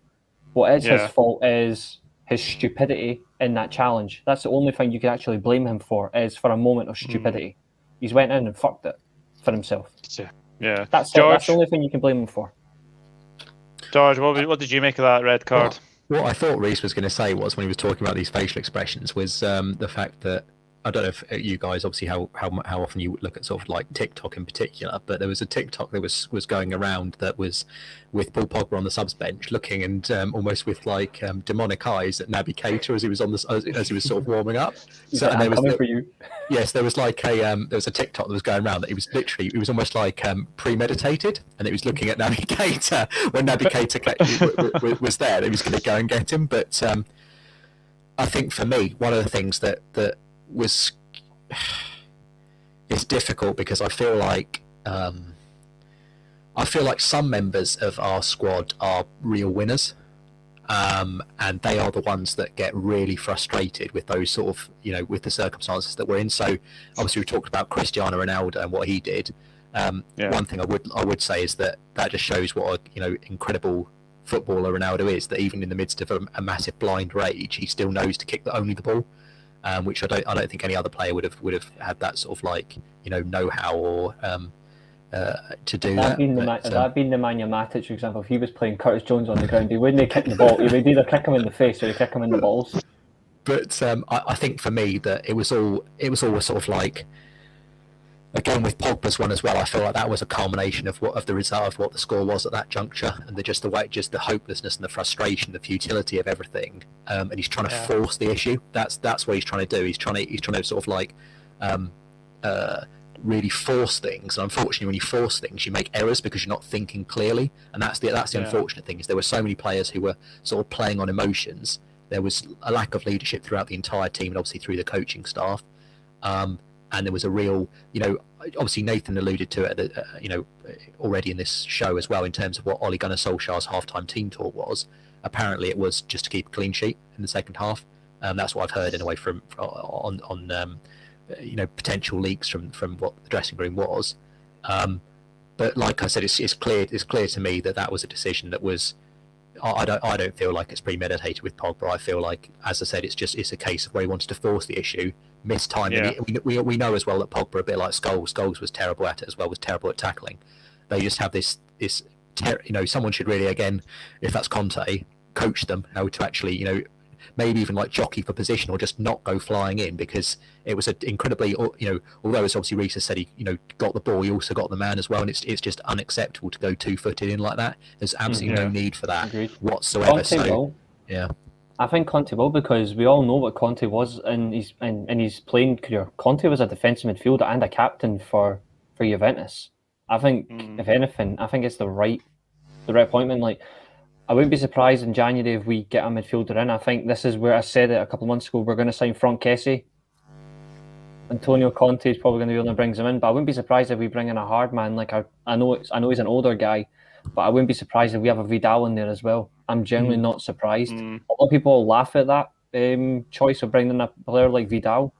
Speaker 3: What is his fault is his stupidity in that challenge. That's the only thing you can actually blame him for is for a moment of stupidity. He's went in and fucked it for himself.
Speaker 1: Yeah,
Speaker 3: that's the only thing you can blame him for.
Speaker 1: George, what did you make of that red card?
Speaker 4: What I thought Reece was going to say was when he was talking about these facial expressions was the fact that I don't know if you guys obviously how often you look at sort of like TikTok in particular, but there was a TikTok that was going around that was with Paul Pogba on the subs bench looking and almost with like demonic eyes at Naby Keita as he was as he was sort of warming up.
Speaker 3: So and there was for you.
Speaker 4: Yes, there was like there was a TikTok that was going around that it was almost like premeditated, and it was looking at Naby Keita when Naby Keita was there. It was going to go and get him, but I think for me one of the things that was it's difficult because I feel like some members of our squad are real winners, and they are the ones that get really frustrated with those sort of with the circumstances that we're in. So obviously we talked about Cristiano Ronaldo and what he did. One thing I would say is that just shows what a incredible footballer Ronaldo is. That even in the midst of a massive blind rage, he still knows to kick only the ball. Which I don't think any other player would have had that sort of know-how or to do that.
Speaker 3: Had that been Nemanja Matic, for example, if he was playing Curtis Jones on the ground, he wouldn't kick the ball. He would either kick him in the face or he'd kick him in the balls.
Speaker 4: But I think for me that it was all sort of like, again with Pogba's one as well, I feel like that was a culmination of the result of what the score was at that juncture, and the hopelessness and the frustration, the futility of everything. And he's trying to force the issue. That's what he's trying to do. He's trying to sort of like really force things. And unfortunately, when you force things, you make errors because you're not thinking clearly. And that's the unfortunate thing, is there were so many players who were sort of playing on emotions. There was a lack of leadership throughout the entire team, and obviously through the coaching staff. And there was a real, obviously Nathan alluded to it, already in this show as well, in terms of what Ole Gunnar Solskjaer's halftime team talk was. Apparently, it was just to keep a clean sheet in the second half. That's what I've heard anyway from potential leaks from what the dressing room was. But like I said, it's clear to me that was a decision that was. I don't feel like it's premeditated with Pogba. I feel like, as I said, it's a case of where he wanted to force the issue, missed time. Yeah. And we know as well that Pogba, a bit like Scholes. Scholes was terrible at it as well. Was terrible at tackling. They just have this. Someone should really, again, if that's Conte, coach them how to actually, maybe even like jockey for position, or just not go flying in, because it was an incredibly, although as obviously Reece has said, he got the ball, he also got the man as well, and it's just unacceptable to go 2-footed in like that. There's absolutely no need for that whatsoever. Yeah,
Speaker 3: I think Conte will, because we all know what Conte was in his playing career. Conte was a defensive midfielder and a captain for Juventus. I think, if anything, I think it's the right appointment. Like, I wouldn't be surprised in January if we get a midfielder in. I think this is where I said it a couple of months ago. We're going to sign Franck Kessie. Antonio Conte is probably going to be the one that brings him in, but I wouldn't be surprised if we bring in a hard man. Like, I know he's an older guy, but I wouldn't be surprised if we have a Vidal in there as well. I'm genuinely not surprised. A lot of people laugh at that choice of bringing in a player like Vidal.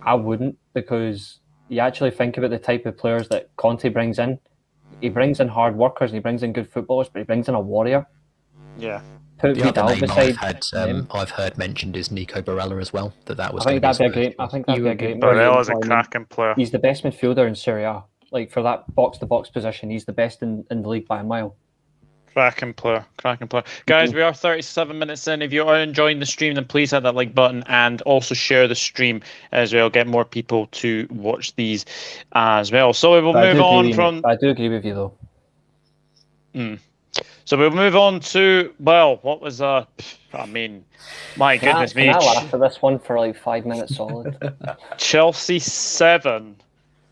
Speaker 3: I wouldn't, because you actually think about the type of players that Conte brings in. He brings in hard workers and he brings in good footballers, but he brings in a warrior.
Speaker 1: Yeah.
Speaker 4: The other name I've heard mentioned is Nico Barella as well. That was.
Speaker 3: I think that'd be a great.
Speaker 1: Barella's a cracking player.
Speaker 3: He's the best midfielder in Serie A. Like, for that box-to-box position, he's the best in the league by a mile.
Speaker 1: Cracking player. Guys, we are 37 minutes in. If you are enjoying the stream, then please hit that like button and also share the stream as well. Get more people to watch these as well. So we will move on from.
Speaker 3: I do agree with you, though.
Speaker 1: So we'll move on to, what was my goodness me.
Speaker 3: Can I laugh at this one for like 5 minutes solid?
Speaker 1: Chelsea 7,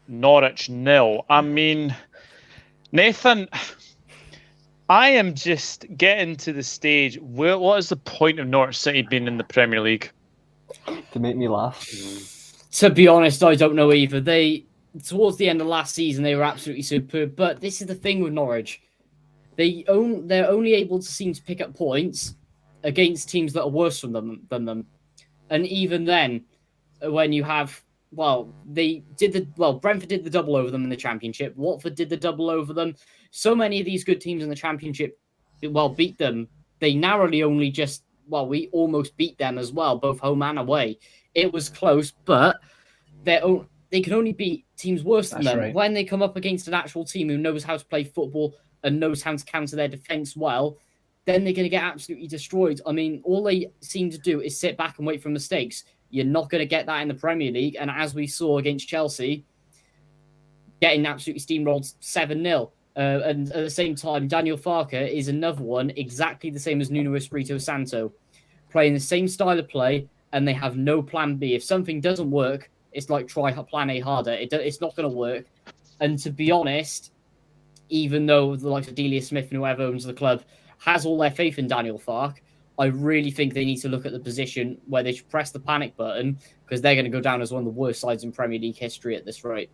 Speaker 1: Norwich 0. I mean, Nathan, I am just getting to the stage where, what is the point of Norwich City being in the Premier League?
Speaker 3: To make me laugh.
Speaker 2: To be honest, I don't know either. Towards the end of last season, they were absolutely superb, but this is the thing with Norwich. They're only able to seem to pick up points against teams that are worse than them. And even then, when you have, Brentford did the double over them in the Championship. Watford did the double over them. So many of these good teams in the Championship, beat them. They narrowly only we almost beat them as well, both home and away. It was close, but they can only beat teams worse than them. Right. When they come up against an actual team who knows how to play football and knows how to counter their defence well, then they're going to get absolutely destroyed. I mean, all they seem to do is sit back and wait for mistakes. You're not going to get that in the Premier League. And as we saw against Chelsea, getting absolutely steamrolled 7-0. And at the same time, Daniel Farke is another one, exactly the same as Nuno Espirito Santo, playing the same style of play, and they have no plan B. If something doesn't work, it's like try plan A harder. It's not going to work. And to be honest, even though the likes of Delia Smith and whoever owns the club has all their faith in Daniel Farke, I really think they need to look at the position where they should press the panic button, because they're going to go down as one of the worst sides in Premier League history at this rate.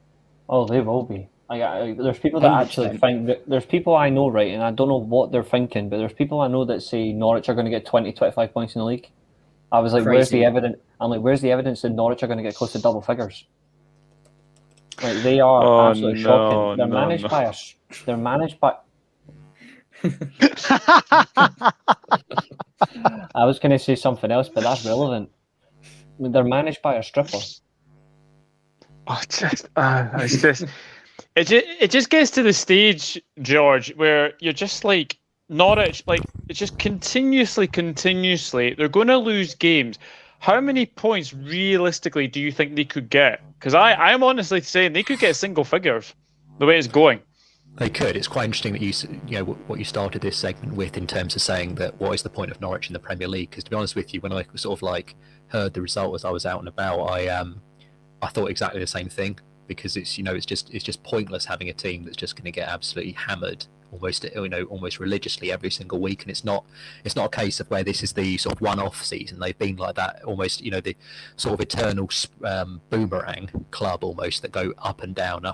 Speaker 3: Oh, they will be. There's people that 100%. Actually think that there's people I know, right, and I don't know what they're thinking, but there's people I know that say Norwich are going to get 20-25 points in the league. I was like, where's the evidence? I'm like, where's the evidence that Norwich are going to get close to double figures? Like, they are absolutely shocking. They're managed by I was going to say something else, but that's relevant. I mean, they're managed by a stripper.
Speaker 1: It just gets to the stage, George, where you're just like, Norwich, like, it's just continuously, they're going to lose games. How many points realistically do you think they could get? Because I'm honestly saying they could get single figures the way it's going.
Speaker 4: They could. It's quite interesting that you know what you started this segment with, in terms of saying that what is the point of Norwich in the Premier League? Because to be honest with you, when I heard the result as I was out and about, I thought exactly the same thing. because it's just pointless having a team that's just going to get absolutely hammered almost religiously every single week. And it's not a case of where this is the sort of one-off season. They've been like that almost, the sort of eternal boomerang club almost, that go up and down,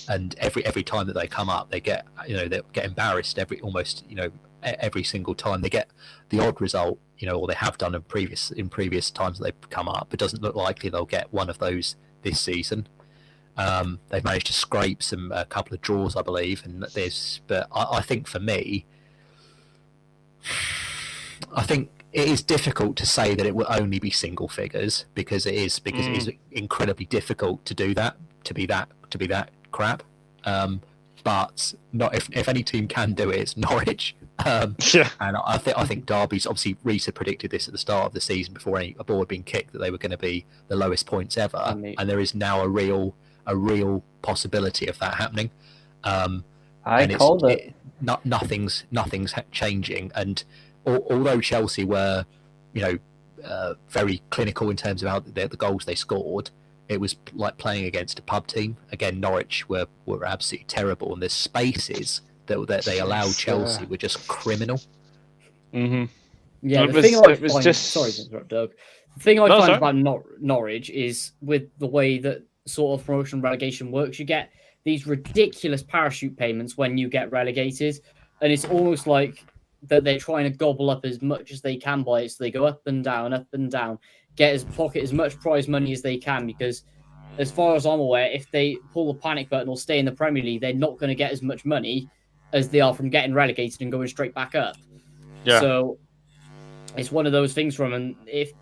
Speaker 4: and every time that they come up, they get they get embarrassed every single time. They get the odd result, or they have done in previous times that they've come up. It doesn't look likely they'll get one of those this season. They've managed to scrape a couple of draws, I believe, but I think for me, I think it is difficult to say that it will only be single figures, because it is incredibly difficult to do that, to be that crap. But not if any team can do it, it's Norwich. And I think Derby's, obviously Reece had predicted this at the start of the season before a ball had been kicked, that they were going to be the lowest points ever, and there is now a real possibility of that happening. Nothing's changing, and although Chelsea were very clinical in terms of how the goals they scored, it was like playing against a pub team. Again, Norwich were absolutely terrible, and the spaces that they allowed Chelsea were just criminal.
Speaker 2: Mm-hmm. Yeah, sorry to interrupt, Doug. The thing I find about Norwich is, with the way that sort of promotion relegation works, you get these ridiculous parachute payments when you get relegated, and it's almost like that they're trying to gobble up as much as they can by it, so they go up and down, pocket as much prize money as they can, because as far as I'm aware, if they pull the panic button or stay in the Premier League, they're not going to get as much money as they are from getting relegated and going straight back up. Yeah. So it's one of those things for them, and if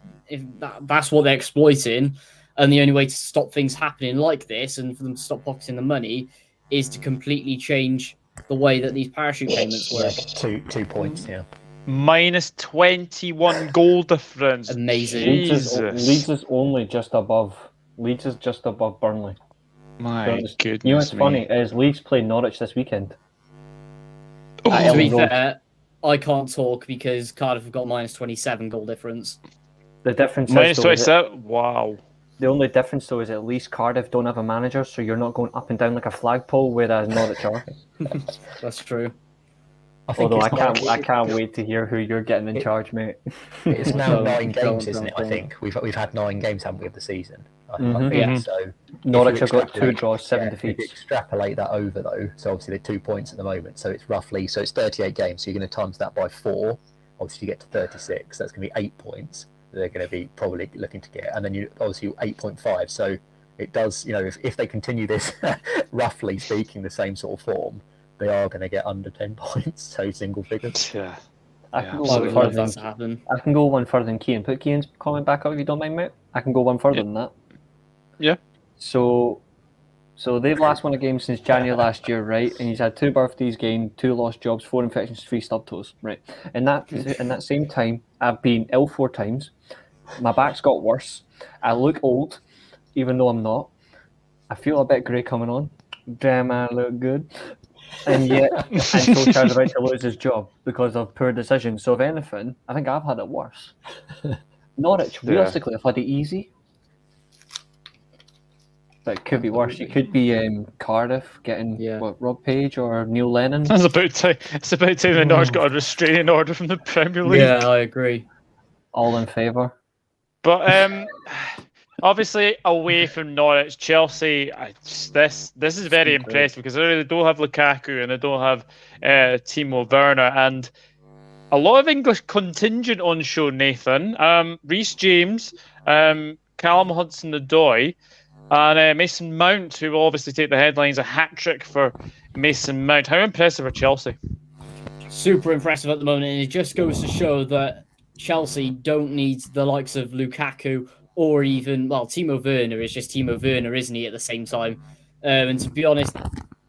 Speaker 2: that's what they're exploiting, and the only way to stop things happening like this and for them to stop pocketing the money is to completely change the way that these parachute payments work.
Speaker 4: 2 points, yeah.
Speaker 1: Minus 21 goal difference.
Speaker 2: Amazing.
Speaker 3: Leeds is only just above. Leeds is just above Burnley.
Speaker 1: My goodness.
Speaker 3: You know what's funny is Leeds play Norwich this weekend.
Speaker 2: To be fair, I can't talk because Cardiff have got minus 27 goal difference.
Speaker 3: The difference
Speaker 1: minus 27? Wow.
Speaker 3: The only difference, though, is at least Cardiff don't have a manager, so you're not going up and down like a flagpole, whereas Norwich are.
Speaker 2: That's true.
Speaker 3: Although I can't wait to hear who you're getting in charge, mate.
Speaker 4: It's now 9 games, isn't it? I think we've had 9 games, haven't we, of the season?
Speaker 2: Yeah.
Speaker 4: So
Speaker 3: Norwich have got 2 draws, 7 defeats.
Speaker 4: If you extrapolate that over, though, so obviously they're 2 points at the moment, so it's 38 games. So you're going to times that by 4. Obviously, you get to 36. That's going to be 8 points. They're going to be probably looking to get, and then you obviously 8.5. So it does, if they continue this, roughly speaking, the same sort of form, they are going to get under 10 points. So single figures.
Speaker 1: Yeah.
Speaker 3: I can go one further than Kean. Put Kean's comment back up if you don't mind, mate. I can go one further than that.
Speaker 1: Yeah.
Speaker 3: So they've last won a game since January last year, right? And he's had 2 birthdays gained, 2 lost jobs, 4 infections, 3 stub toes, right? In that same time, I've been ill 4 times. My back's got worse. I look old, even though I'm not. I feel a bit grey coming on. Damn, I look good. And yet, and Solskjaer's about to lose his job because of poor decisions. So if anything, I think I've had it worse. Norwich, realistically, I've had it easy. But it could be worse. It could be Cardiff getting Rob Page or Neil Lennon.
Speaker 1: It's about time that Norwich got a restraining order from the Premier League.
Speaker 2: Yeah, I agree.
Speaker 3: All in favour.
Speaker 1: But obviously, away from Norwich, Chelsea, this is very impressive because they don't have Lukaku and they don't have Timo Werner, and a lot of English contingent on show, Nathan. Reece James, Callum Hudson-Odoi, and Mason Mount, who will obviously take the headlines, a hat-trick for Mason Mount. How impressive are Chelsea?
Speaker 2: Super impressive at the moment, and it just goes to show that Chelsea don't need the likes of Lukaku or even, Timo Werner is just Timo Werner, isn't he, at the same time? And to be honest,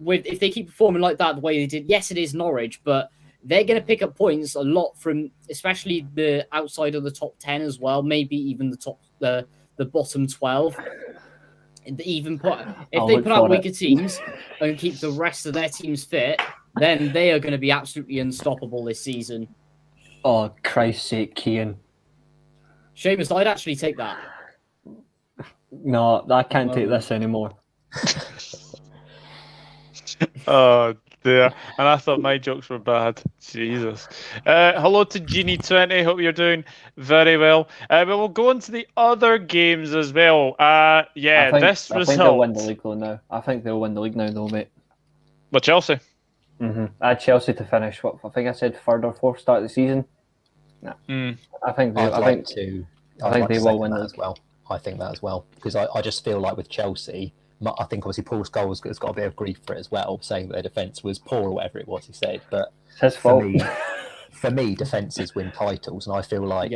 Speaker 2: if they keep performing like that the way they did, yes, it is Norwich, but they're going to pick up points a lot from, especially the outside of the top 10 as well, maybe even the bottom 12. If they put out weaker teams and keep the rest of their teams fit, then they are going to be absolutely unstoppable this season.
Speaker 3: Oh, Christ's sake, Kean.
Speaker 2: Seamus, I'd actually take that.
Speaker 3: No, I can't take this anymore.
Speaker 1: Oh dear. And I thought my jokes were bad. Jesus. Hello to Genie20. Hope you're doing very well. But we'll go on to the other games as well. Yeah,
Speaker 3: I
Speaker 1: this
Speaker 3: think
Speaker 1: result.
Speaker 3: they'll win the league though now. I think they'll win the league now though, mate.
Speaker 1: But Chelsea.
Speaker 3: I had Chelsea to finish. What I think I said, third or fourth start of the season. No, I think they. I think they will win
Speaker 4: that as well. I think that as well because I just feel like with Chelsea, I think obviously Paul Scholes has got a bit of grief for it as well, saying that their defence was poor or whatever it was he said. But
Speaker 3: it's his fault.
Speaker 4: For me, defences win titles, and I feel like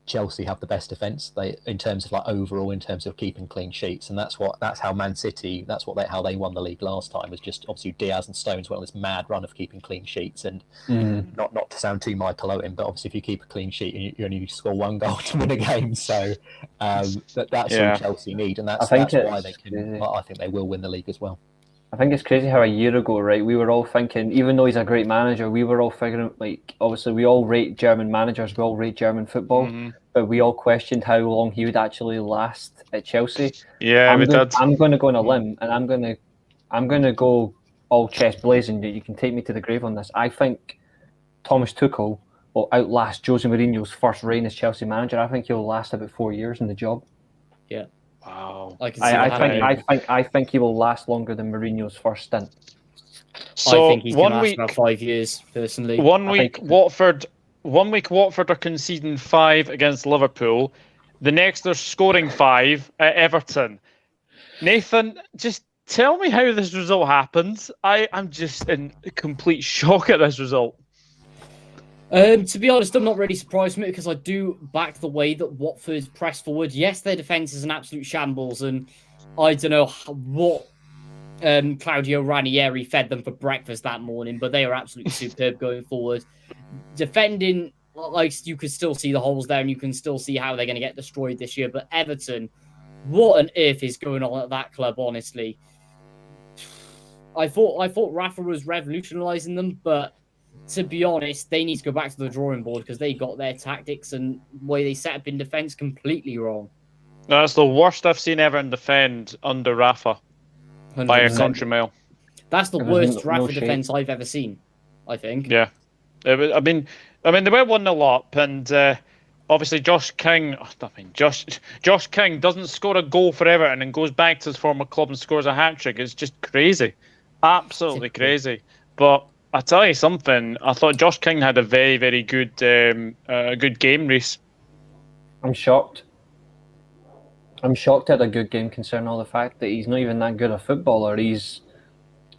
Speaker 4: Chelsea have the best defence. They, in terms of like overall, in terms of keeping clean sheets, and that's how Man City. How they won the league last time was just obviously Diaz and Stones went on this mad run of keeping clean sheets, and not to sound too Michael Owen, but obviously if you keep a clean sheet, you only need to score one goal to win a game. So that's all Chelsea need, and that's why they can. I think they will win the league as well.
Speaker 3: I think it's crazy how a year ago, right, we were all thinking, even though he's a great manager, we were all figuring, like, obviously we all rate German managers, we all rate German football, but we all questioned how long he would actually last at Chelsea.
Speaker 1: Yeah,
Speaker 3: I'm going to go on a limb, and I'm going to go all chest blazing. You can take me to the grave on this. I think Thomas Tuchel will outlast Jose Mourinho's first reign as Chelsea manager. I think he'll last about 4 years in the job.
Speaker 2: Yeah.
Speaker 1: Wow.
Speaker 3: I think he will last longer than Mourinho's first stint.
Speaker 2: So I think he's going to last about 5 years, personally.
Speaker 1: One week Watford are conceding 5 against Liverpool. The next they're scoring 5 at Everton. Nathan, just tell me how this result happens. I'm just in complete shock at this result.
Speaker 2: To be honest, I'm not really surprised from it because I do back the way that Watford press forward. Yes, their defence is an absolute shambles, and I don't know what Claudio Ranieri fed them for breakfast that morning, but they are absolutely superb going forward. Defending, like, you can still see the holes there, and you can still see how they're going to get destroyed this year. But Everton, what on earth is going on at that club, honestly? I thought Rafa was revolutionising them, but to be honest, they need to go back to the drawing board because they got their tactics and way they set up in defence completely wrong.
Speaker 1: No, that's the worst I've seen Everton defend under Rafa 100%. By a country mile.
Speaker 2: That's the worst Rafa defence I've ever seen, I think.
Speaker 1: Yeah. I mean, they went 1-0 up, and obviously Josh King doesn't score a goal for Everton and goes back to his former club and scores a hat-trick. It's just crazy. Absolutely crazy. But I tell you something, I thought Josh King had a very, very good game, Reese.
Speaker 3: I'm shocked. I'm shocked at a good game considering all the fact that he's not even that good a footballer. He's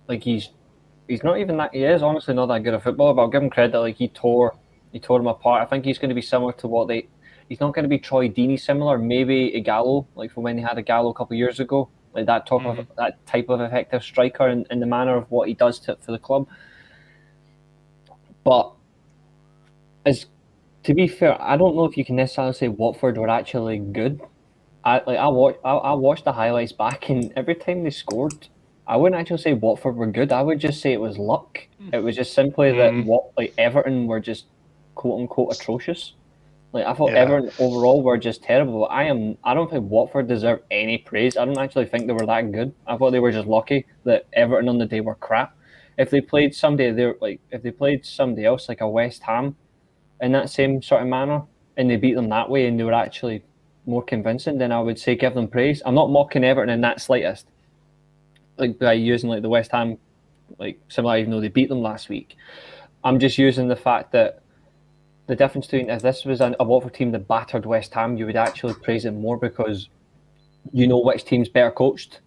Speaker 3: not even that. He is honestly not that good a footballer. But I'll give him credit. Like he tore him apart. I think he's going to be similar to what they. He's not going to be Troy Deeney similar. Maybe Igalo, like from when they had Igalo a couple of years ago, like that type of effective striker in the manner of what he does for the club. But to be fair, I don't know if you can necessarily say Watford were actually good. I watched the highlights back, and every time they scored, I wouldn't actually say Watford were good. I would just say it was luck. It was just simply that Everton were just quote unquote atrocious. Like I thought Everton overall were just terrible. I don't think Watford deserve any praise. I don't actually think they were that good. I thought they were just lucky that Everton on the day were crap. If they played somebody else like a West Ham in that same sort of manner and they beat them that way and they were actually more convincing, then I would say give them praise. I'm not mocking Everton in that slightest, like by using like the West Ham like similar, even though they beat them last week. I'm just using the fact that the difference between if this was a Watford team that battered West Ham, you would actually praise it more because you know which team's better coached.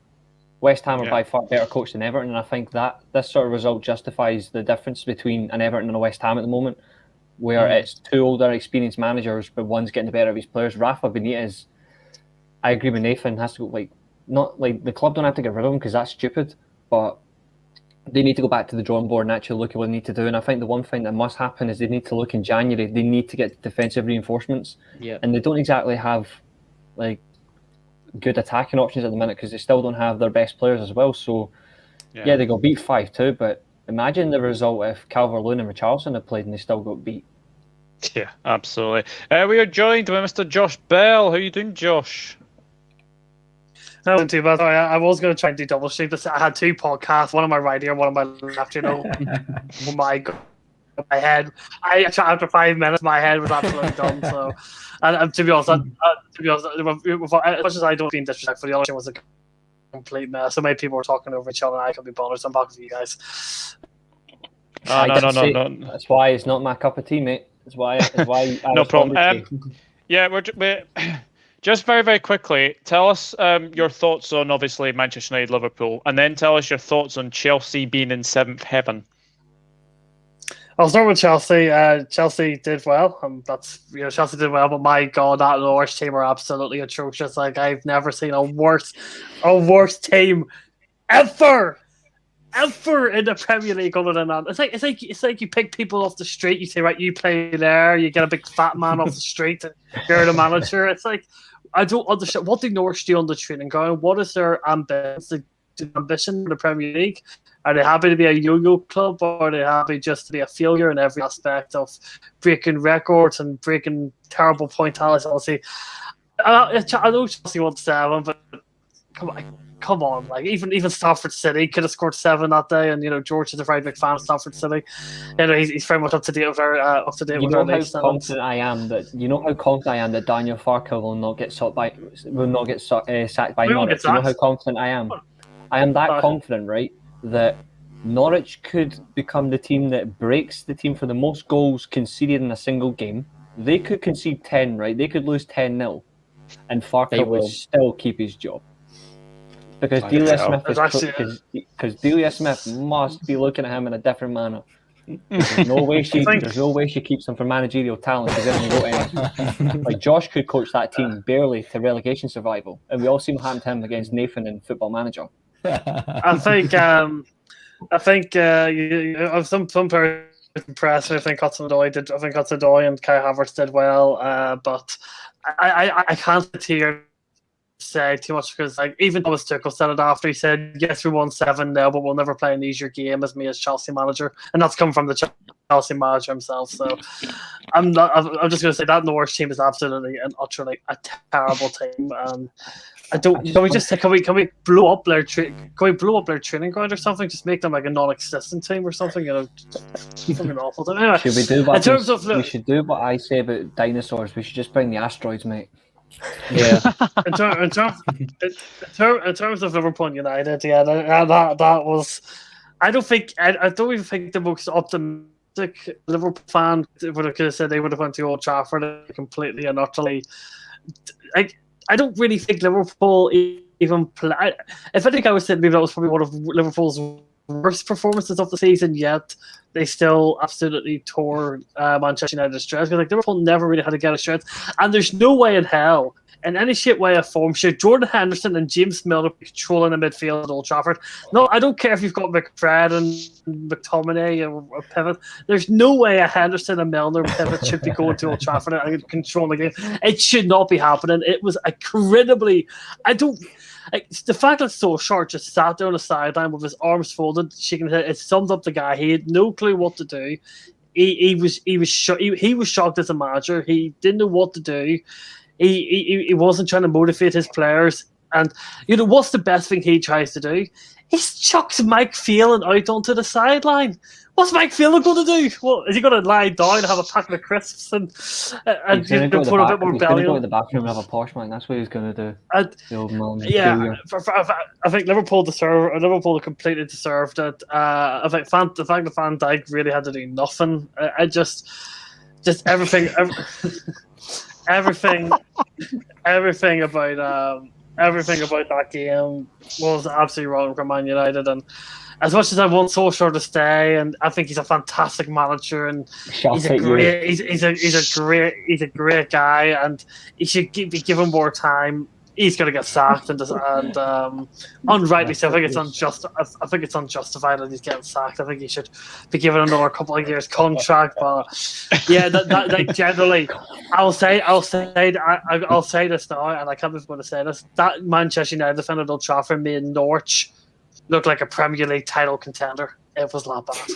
Speaker 3: West Ham are by far better coached than Everton, and I think that this sort of result justifies the difference between an Everton and a West Ham at the moment, where it's two older, experienced managers, but one's getting the better of his players. Rafa Benitez, I agree with Nathan, has to go, not the club don't have to get rid of him because that's stupid, but they need to go back to the drawing board and actually look at what they need to do. And I think the one thing that must happen is they need to look in January. They need to get defensive reinforcements, and they don't exactly have good attacking options at the minute because they still don't have their best players as well. So they got beat 5-2, but imagine the result if Calvert-Lewin and Richarlison had played and they still got beat.
Speaker 1: Yeah, absolutely. We are joined by Mr. Josh Bell. How are you doing, Josh?
Speaker 5: That wasn't too bad. Sorry, I was going to try and do double stream. I had 2 podcasts, one on my right ear, one on my left. Oh my God. My head. After 5 minutes, my head was absolutely done. So, and to be honest, as much as I don't mean disrespectful, the other thing was a complete mess. So many people were talking over each other, and I couldn't be bothered. So I'm back with you guys.
Speaker 1: No.
Speaker 3: That's why it's not my cup of tea, mate. That's why.
Speaker 1: No problem. Yeah, we're just very, very quickly. Tell us your thoughts on obviously Manchester United, Liverpool, and then tell us your thoughts on Chelsea being in 7th heaven.
Speaker 5: I'll start with Chelsea. Chelsea did well. Chelsea did well, but my God, that Norwich team are absolutely atrocious. Like, I've never seen a worse team ever in the Premier League other than that. It's like you pick people off the street. You say, right, you play there. You get a big fat man off the street. And you're the manager. It's like, I don't understand. What do Norwich do on the training ground? What is their ambition in the Premier League? Are they happy to be a yo-yo club, or are they happy just to be a failure in every aspect of breaking records and breaking terrible point tallies? Obviously, I know Chelsea won 7, but come on! Like even Stafford City could have scored 7 that day, and George is a very big fan of Stafford City. He's very much up to date with our
Speaker 3: You know how confident I am that Daniel Farke will not get sacked by Norwich. You know how confident I am. I am that confident, right? That Norwich could become the team that breaks the team for the most goals conceded in a single game. They could concede 10, right? They could lose 10-0, and Farke will still keep his job. Because Delia Smith must be looking at him in a different manner. There's no way she keeps him for managerial talent. Like Josh could coach that team barely to relegation survival, and we all seen what happened to him against Nathan in Football Manager.
Speaker 5: I think some players impressed me. I think Hudson-Odoi and Kai Havertz did well, but I can't sit here say too much because even Thomas Tuchel said it after. He said, "Yes, we won 7-0, but we'll never play an easier game as me as Chelsea manager," and that's come from the Chelsea manager himself. So I'm just going to say that Norwich team is absolutely and utterly a terrible team. Can we blow up their training ground or something? Just make them like a non-existent team or something. Something awful. Anyway,
Speaker 3: should we do what I say about dinosaurs? We should just bring the asteroids, mate.
Speaker 2: Yeah.
Speaker 5: in terms of Liverpool and United, yeah, that was. I don't even think the most optimistic Liverpool fan would have said they would have went to Old Trafford completely and utterly. I don't really think Liverpool even play. If I think I would say maybe that was probably one of Liverpool's worst performances of the season, yet they still absolutely tore Manchester United to shreds. Because Liverpool never really had to get a shreds, and there's no way in hell, in any shape, way, or form, should Jordan Henderson and James Milner be controlling the midfield at Old Trafford. No, I don't care if you've got McFred and McTominay or pivot. There's no way a Henderson and Milner pivot should be going to Old Trafford and controlling the game. It should not be happening. It was incredibly. The fact that Solskjaer just sat there on the sideline with his arms folded, shaking his head, it summed up the guy. He had no clue what to do. He was shocked as a manager. He didn't know what to do. He wasn't trying to motivate his players. And what's the best thing he tries to do? He chucks Mike Phelan out onto the sideline. What's Mike Phelan going to do? Well, is he going to lie down and have a packet of crisps and put a bit more belly on? He's going
Speaker 3: to go to the bathroom and have a posh man. That's what he's going to do.
Speaker 5: I think Liverpool completely deserved it. I think the fact that Van Dijk really had to do nothing. Just everything about that game was absolutely wrong for Man United. And as much as I want Solskjaer to stay, and I think he's a fantastic manager, and he's a great guy, and he should be given more time. He's going to get sacked, and unrightly so. I think it's unjustified that he's getting sacked. I think he should be given another couple of years contract. But yeah, that generally, I'll say this now, and I can't believe I'm going to say this. That Manchester United defender at Old Trafford made Norwich look like a Premier League title contender. It was not bad.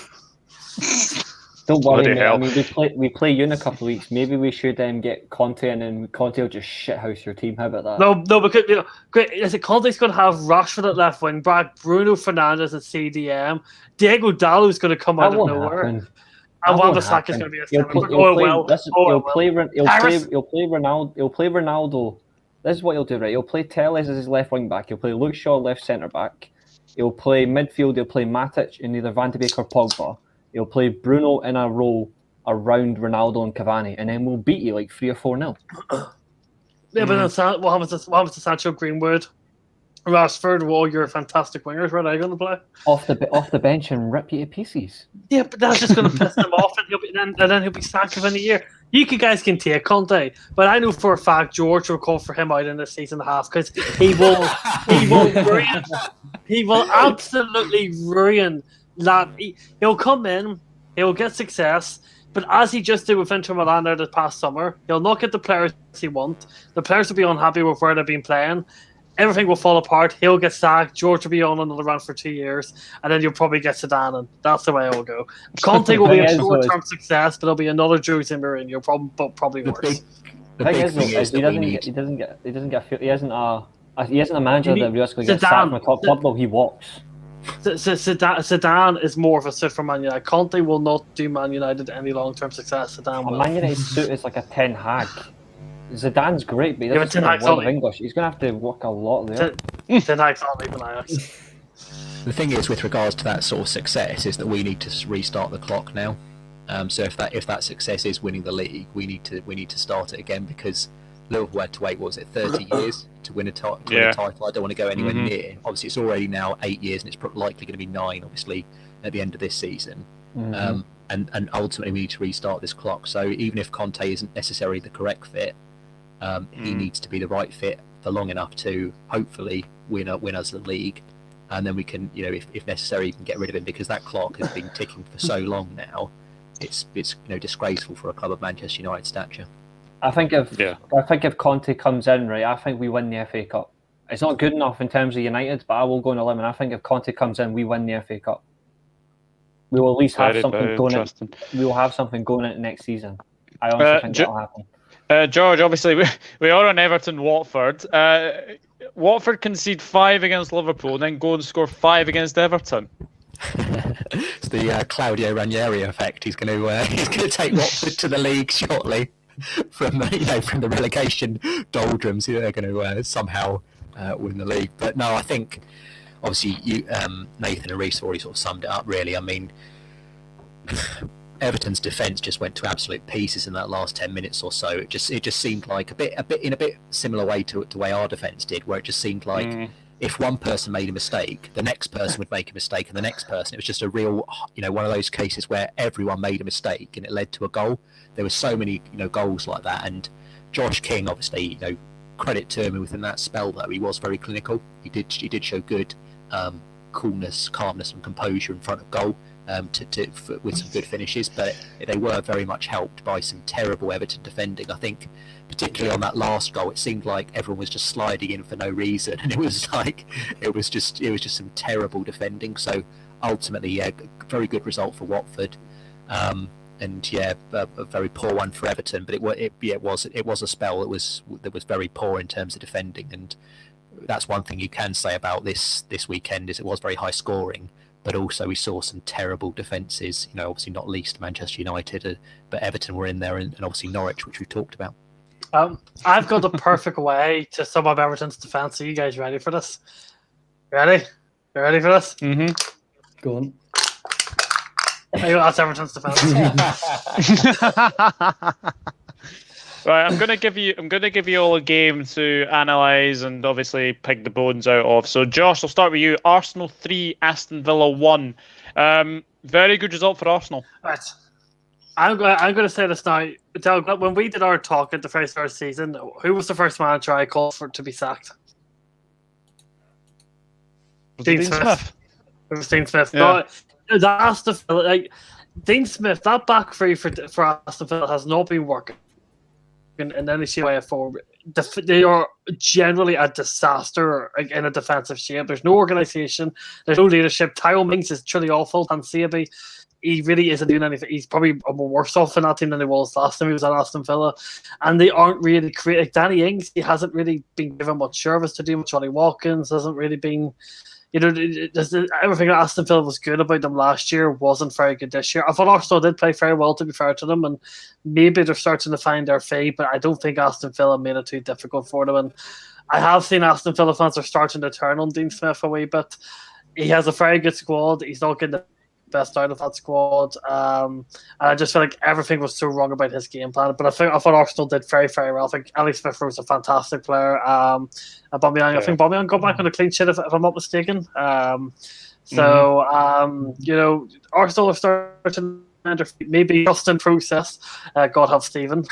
Speaker 3: Don't worry,
Speaker 1: Bloody
Speaker 3: mate.
Speaker 1: hell.
Speaker 3: I mean, we play you in a couple of weeks. Maybe we should get Conte, and then Conte will just shithouse your team. How about that?
Speaker 5: No, because great. Is it Conte's going to have Rashford at left wing back, Bruno Fernandes at CDM, Diego Dallo's going to come out of nowhere,
Speaker 3: Happen.
Speaker 5: and Wan-Bissaka is going to be a
Speaker 3: He'll
Speaker 5: centre
Speaker 3: play,
Speaker 5: back.
Speaker 3: He'll play Ronaldo. He'll play Ronaldo. This is what he'll do, right? He'll play Telles as his left wing back. He'll play Luke Shaw left centre back. He'll play midfield. He'll play Matic in either Van de Beek or Pogba. He'll play Bruno in a row around Ronaldo and Cavani, and then we'll beat you like 3 or 4-0.
Speaker 5: Yeah, but then what happens to Sancho, Greenwood, Rashford? All your fantastic wingers, where are they going to play?
Speaker 3: Off the bench and rip you to pieces.
Speaker 5: Yeah, but that's just going to piss him off, and then he'll be sacked within a year. You guys can take Conte, but I know for a fact George will call for him out in the season and a half because he will ruin. He will absolutely ruin that. He'll come in, he'll get success, but as he just did with Inter Milan there this past summer, he'll not get the players he wants. The players will be unhappy with where they've been playing. Everything will fall apart. He'll get sacked. George will be on another run for 2 years, and then you'll probably get Zidane, and that's the way it'll go. Conte will be a short-term success, but it'll be another Jose Mourinho, probably worse.
Speaker 3: The thing is he isn't a manager that realistically gets sacked from a top club, though. He walks.
Speaker 5: Zidane is more of a suit for Man United. Conte will not do Man United any long-term success. Zidane will.
Speaker 3: Man United suit is like a Ten Hag. Zidane's great, but he doesn't speak a lot of English. He's going to have to work a lot there.
Speaker 5: Ten Hag's not leaving Ajax.
Speaker 4: The thing is, with regards to that sort of success, is that we need to restart the clock now. So if that success is winning the league, we need to start it again, because Liverpool had to wait, 30 years to win a title. I don't want to go anywhere near. Obviously, it's already now 8 years, and it's likely going to be 9, obviously, at the end of this season. And ultimately, we need to restart this clock. So even if Conte isn't necessarily the correct fit, he needs to be the right fit for long enough to hopefully win us the league, and then we can, if necessary, you can get rid of him, because that clock has been ticking for so long now. It's disgraceful for a club of Manchester United stature.
Speaker 3: I think if Conte comes in, right, I think we win the FA Cup. It's not good enough in terms of United, but I will go on a limb, and I think if Conte comes in, we win the FA Cup. We will at least have something going in. We will have something going in next season. I honestly think that'll happen.
Speaker 1: George, obviously, we are on Everton-Watford. Watford concede 5 against Liverpool and then go and score 5 against Everton.
Speaker 4: It's the Claudio Ranieri effect. He's going to take Watford to the league shortly from the relegation doldrums. They're going to somehow win the league. But no, I think obviously Nathan and Reece already sort of summed it up. Really, I mean, Everton's defence just went to absolute pieces in that last 10 minutes or so. It just seemed like a bit similar way to the way our defence did, where it just seemed like if one person made a mistake, the next person would make a mistake, and the next person. It was just a real, one of those cases where everyone made a mistake and it led to a goal. There were so many, goals like that. And Josh King, obviously, credit to him within that spell, though, he was very clinical. He did show good coolness, calmness, and composure in front of goal. With some good finishes, but they were very much helped by some terrible Everton defending. I think, particularly on that last goal, it seemed like everyone was just sliding in for no reason, and it was just some terrible defending. So ultimately, very good result for Watford, and a very poor one for Everton. But it was a spell that was very poor in terms of defending, and that's one thing you can say about this weekend is it was very high scoring. But also we saw some terrible defences, obviously not least Manchester United, but Everton were in there, and obviously Norwich, which we talked about.
Speaker 5: I've got the perfect way to sum up Everton's defence. Are you guys ready for this? Ready? You ready for this?
Speaker 2: Mm-hmm. Go on.
Speaker 5: That's Everton's defence.
Speaker 1: Right, I'm gonna give you all a game to analyse and obviously pick the bones out of. So, Josh, I'll start with you. Arsenal 3, Aston Villa 1. Very good result for Arsenal.
Speaker 5: Right. I'm going to say this now. Doug, when we did our talk at the first season, who was the first manager I called for to be sacked? Dean Smith. It was Dean Smith.
Speaker 1: Yeah.
Speaker 5: No, that's Dean Smith. That back three for Aston Villa has not been working in any way forward. They are generally a disaster in a defensive shape. There's no organisation. There's no leadership. Tyrone Mings is truly awful. Tanseabi, he really isn't doing anything. He's probably worse off in that team than he was last time he was at Aston Villa. And they aren't really creating. Like Danny Ings, he hasn't really been given much service to do. Johnny Watkins hasn't really been. Everything that Aston Villa was good about them last year wasn't very good this year. I thought Arsenal did play very well, to be fair to them, and maybe they're starting to find their fate, but I don't think Aston Villa made it too difficult for them. And I have seen Aston Villa fans are starting to turn on Dean Smith a wee bit. He has a very good squad. He's not getting the best out of that squad. And I just feel like everything was so wrong about his game plan. But I thought Arsenal did very, very well. I think Ali Smith was a fantastic player. Aubameyang, I think Aubameyang got back on a clean sheet, if I'm not mistaken. Arsenal are starting maybe just in process. God help Stephen.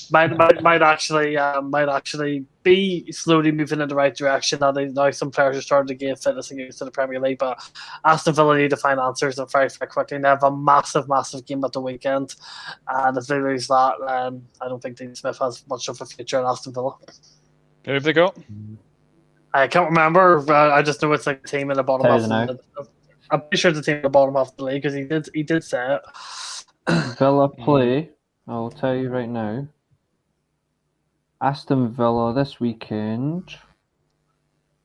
Speaker 5: Might actually be slowly moving in the right direction. Now some players are starting to gain fitness and get to the Premier League, but Aston Villa need to find answers and very, very quickly. They have a massive game at the weekend, and if they lose that, I don't think Dean Smith has much of a future in Aston Villa.
Speaker 1: Who have they got?
Speaker 5: I can't remember. I just know it's like a team in the bottom half. I'm pretty sure it's a team at the bottom half of the league because he did say it.
Speaker 3: Villa play. I'll tell you right now. Aston Villa this weekend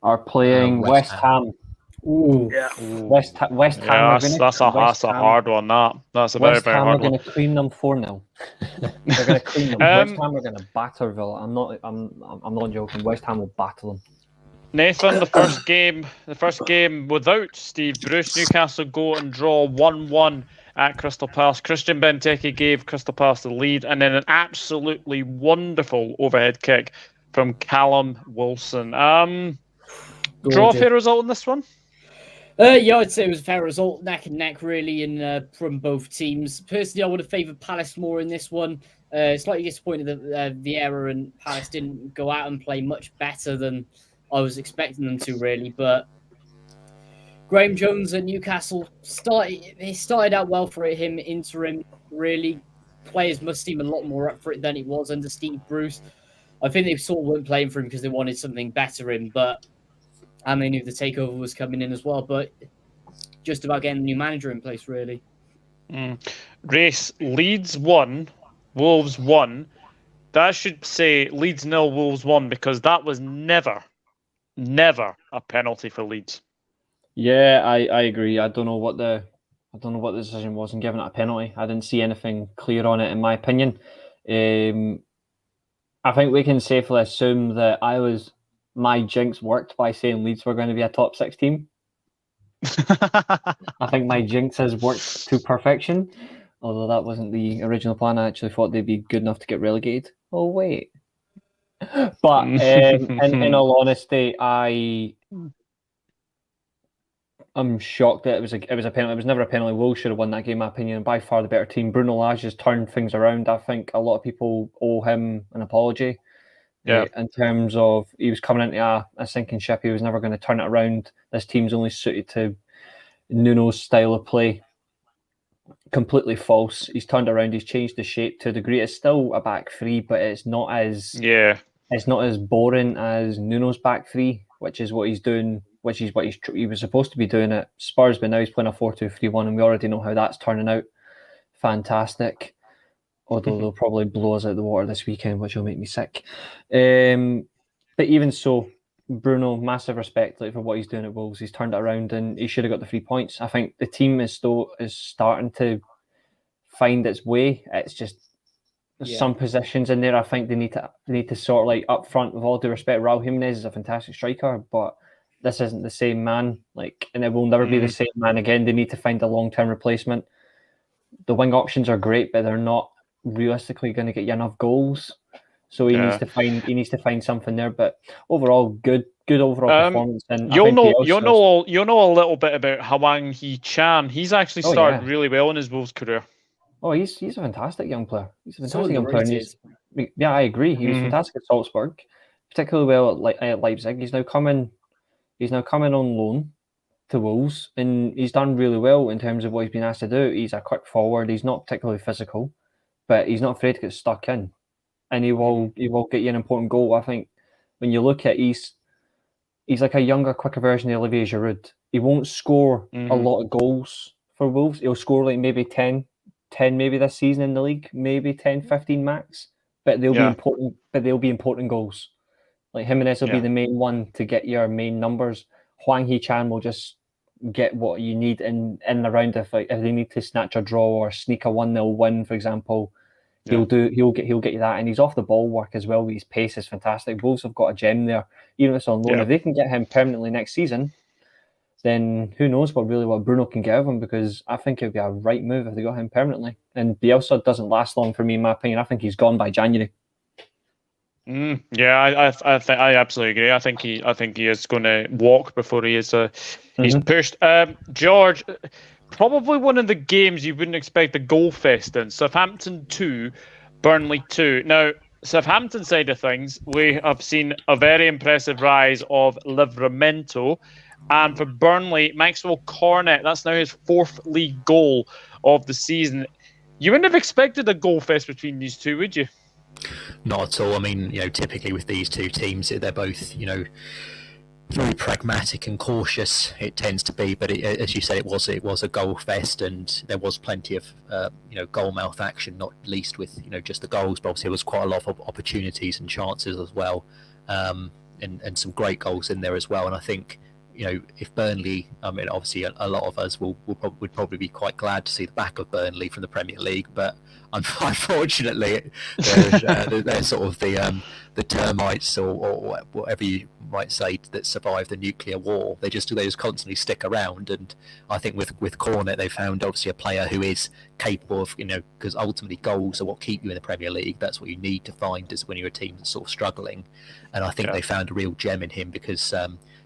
Speaker 3: are playing West Ham.
Speaker 2: Ooh.
Speaker 5: Yeah.
Speaker 3: West Ham.
Speaker 1: That's a hard one. That's a very, very hard one.
Speaker 3: West Ham are going to cream them 4-0. They're going to cream them. West Ham are going to batter Villa. I'm not joking. West Ham will batter them.
Speaker 1: Nathan, the first game without Steve Bruce, Newcastle go and draw 1-1 at Crystal Palace. Christian Benteke gave Crystal Palace the lead, and then an absolutely wonderful overhead kick from Callum Wilson. Draw fair result in this one?
Speaker 2: Yeah, I'd say it was a fair result, neck and neck really, from both teams. Personally, I would have favoured Palace more in this one. Slightly disappointed that Vieira and Palace didn't go out and play much better than I was expecting them to, really. But Graham Jones at Newcastle started out well for him interim. Really, players must seem a lot more up for it than it was under Steve Bruce. I think they sort of weren't playing for him because they wanted something better in, and they knew the takeover was coming in as well. But just about getting a new manager in place, really.
Speaker 1: Race, Leeds 1, Wolves 1. That should say Leeds 0, Wolves 1, because that was never a penalty for Leeds.
Speaker 3: Yeah, I agree. I don't know what the decision was in giving it a penalty. I didn't see anything clear on it, in my opinion. I think we can safely assume that my jinx worked by saying Leeds were going to be a top 6 team. I think my jinx has worked to perfection, although that wasn't the original plan. I actually thought they'd be good enough to get relegated. Oh wait. But in all honesty, I'm shocked that it was a penalty. It was never a penalty. Wolves should have won that game, in my opinion. By far the better team. Bruno Lage has turned things around. I think a lot of people owe him an apology.
Speaker 1: Yeah.
Speaker 3: In terms of he was coming into a sinking ship. He was never going to turn it around. This team's only suited to Nuno's style of play. Completely false. He's turned around. He's changed the shape to a degree. It's still a back three, but it's not as boring as Nuno's back three, which is what he's doing. Which is what he was supposed to be doing at Spurs, but now he's playing a 4-2-3-1, and we already know how that's turning out. Fantastic. Although they'll probably blow us out the water this weekend, which will make me sick. But even so, Bruno, massive respect for what he's doing at Wolves. He's turned it around, and he should have got the 3 points. I think the team is starting to find its way. It's just some positions in there. I think they need to sort of, like, up front, with all due respect, Raul Jimenez is a fantastic striker, but this isn't the same man, and it will never be the same man again. They need to find a long-term replacement. The wing options are great, but they're not realistically going to get you enough goals. So he needs to find something there. But overall, good overall performance. And
Speaker 1: you'll know a little bit about Hwang Hee-chan. He's actually started really well in his Wolves career.
Speaker 3: Oh, he's a fantastic young player. He's a fantastic young player. Yeah, I agree. He was fantastic at Salzburg, particularly well at Leipzig. He's now coming on loan to Wolves, and he's done really well in terms of what he's been asked to do. He's a quick forward. He's not particularly physical, but he's not afraid to get stuck in, and he will get you an important goal. I think when you look at he's like a younger, quicker version of Olivier Giroud. He won't score a lot of goals for Wolves. He'll score like maybe 10 maybe this season in the league, maybe 10, 15 max. But they'll be important. But they'll be important goals. Like Jimenez will be the main one to get your main numbers. Hwang Hee-chan will just get what you need in the round if they need to snatch a draw or sneak a 1-0 win, for example. He'll get you that, and he's off the ball work as well. His pace is fantastic. Wolves have got a gem there, even if it's on loan. If they can get him permanently next season, then who knows what Bruno can get of him, because I think it would be a right move if they got him permanently. And Bielsa doesn't last long for me, in my opinion. I think he's gone by January.
Speaker 1: I absolutely agree. I think he is going to walk before he is he's pushed. George, probably one of the games you wouldn't expect a goal fest in. Southampton 2, Burnley 2. Now, Southampton side of things, we have seen a very impressive rise of Livramento. And for Burnley, Maxwell Cornet, that's now his 4th league goal of the season. You wouldn't have expected a goal fest between these two, would you?
Speaker 4: Not at all. I mean, typically with these two teams, they're both, very pragmatic and cautious. It tends to be, but as you said, it was a goal fest, and there was plenty of goal mouth action, not least with just the goals, but obviously there was quite a lot of opportunities and chances as well, and some great goals in there as well. And I think if Burnley, I mean, obviously a lot of us would probably be quite glad to see the back of Burnley from the Premier League, but unfortunately, they're sort of the termites or whatever you might say that survive the nuclear war. They just constantly stick around, and I think with Cornet they found obviously a player who is capable of because ultimately goals are what keep you in the Premier League. That's what you need to find is when you're a team that's sort of struggling, and I think they found a real gem in him because.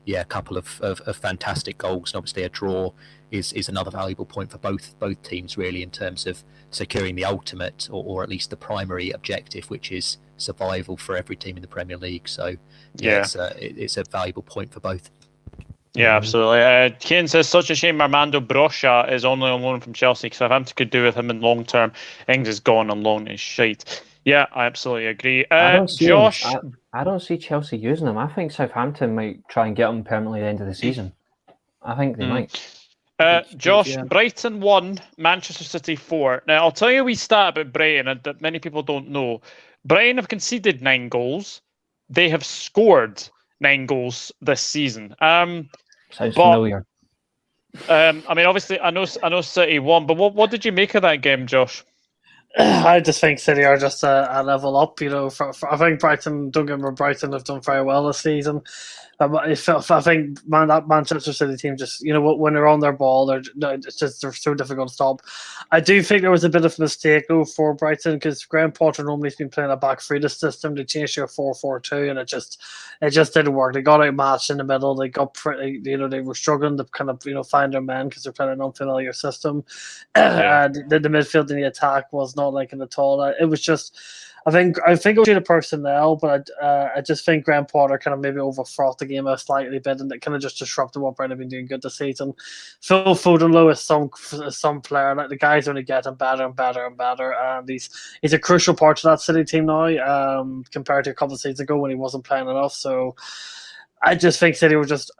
Speaker 4: A couple of fantastic goals, and obviously a draw is another valuable point for both teams, really, in terms of securing the ultimate or at least the primary objective, which is survival for every team in the Premier League. So it's a valuable point for both.
Speaker 1: Yeah, absolutely. Kane says, such a shame Armando Brocha is only on loan from Chelsea, because Southampton could do with him in long term. Ings is gone on loan is shite. Yeah, I absolutely agree. Josh,
Speaker 3: I don't see Chelsea using him. I think Southampton might try and get him permanently at the end of the season. I think they might.
Speaker 1: Josh, Brighton 1, Manchester City 4. Now, I'll tell you a wee stat about Brighton that many people don't know. Brighton have conceded 9 goals. They have scored 9 goals this season.
Speaker 3: Sounds familiar.
Speaker 1: I mean, obviously, I know City won, but what did you make of that game, Josh?
Speaker 5: I just think City are just a level up. I think Brighton have done very well this season. I think that Manchester City team just, when they're on their ball, they're so difficult to stop. I do think there was a bit of a mistake though for Brighton, because Graham Potter normally has been playing a back three system. They changed to a 4-4-2, and it just didn't work. They got outmatched in the middle. They got pretty, they were struggling to kind of find their men because they're playing an unfamiliar system. The midfield and the attack was not liking at all. It was just. I think it was the personnel, but I just think Graham Potter kind of maybe overfraught the game a slightly bit, and it kind of just disrupted what Brighton have been doing good this season. Phil Foden is some player, like the guy's only getting better and better and better, and he's a crucial part to that City team now, compared to a couple of seasons ago when he wasn't playing enough. So I just think City were just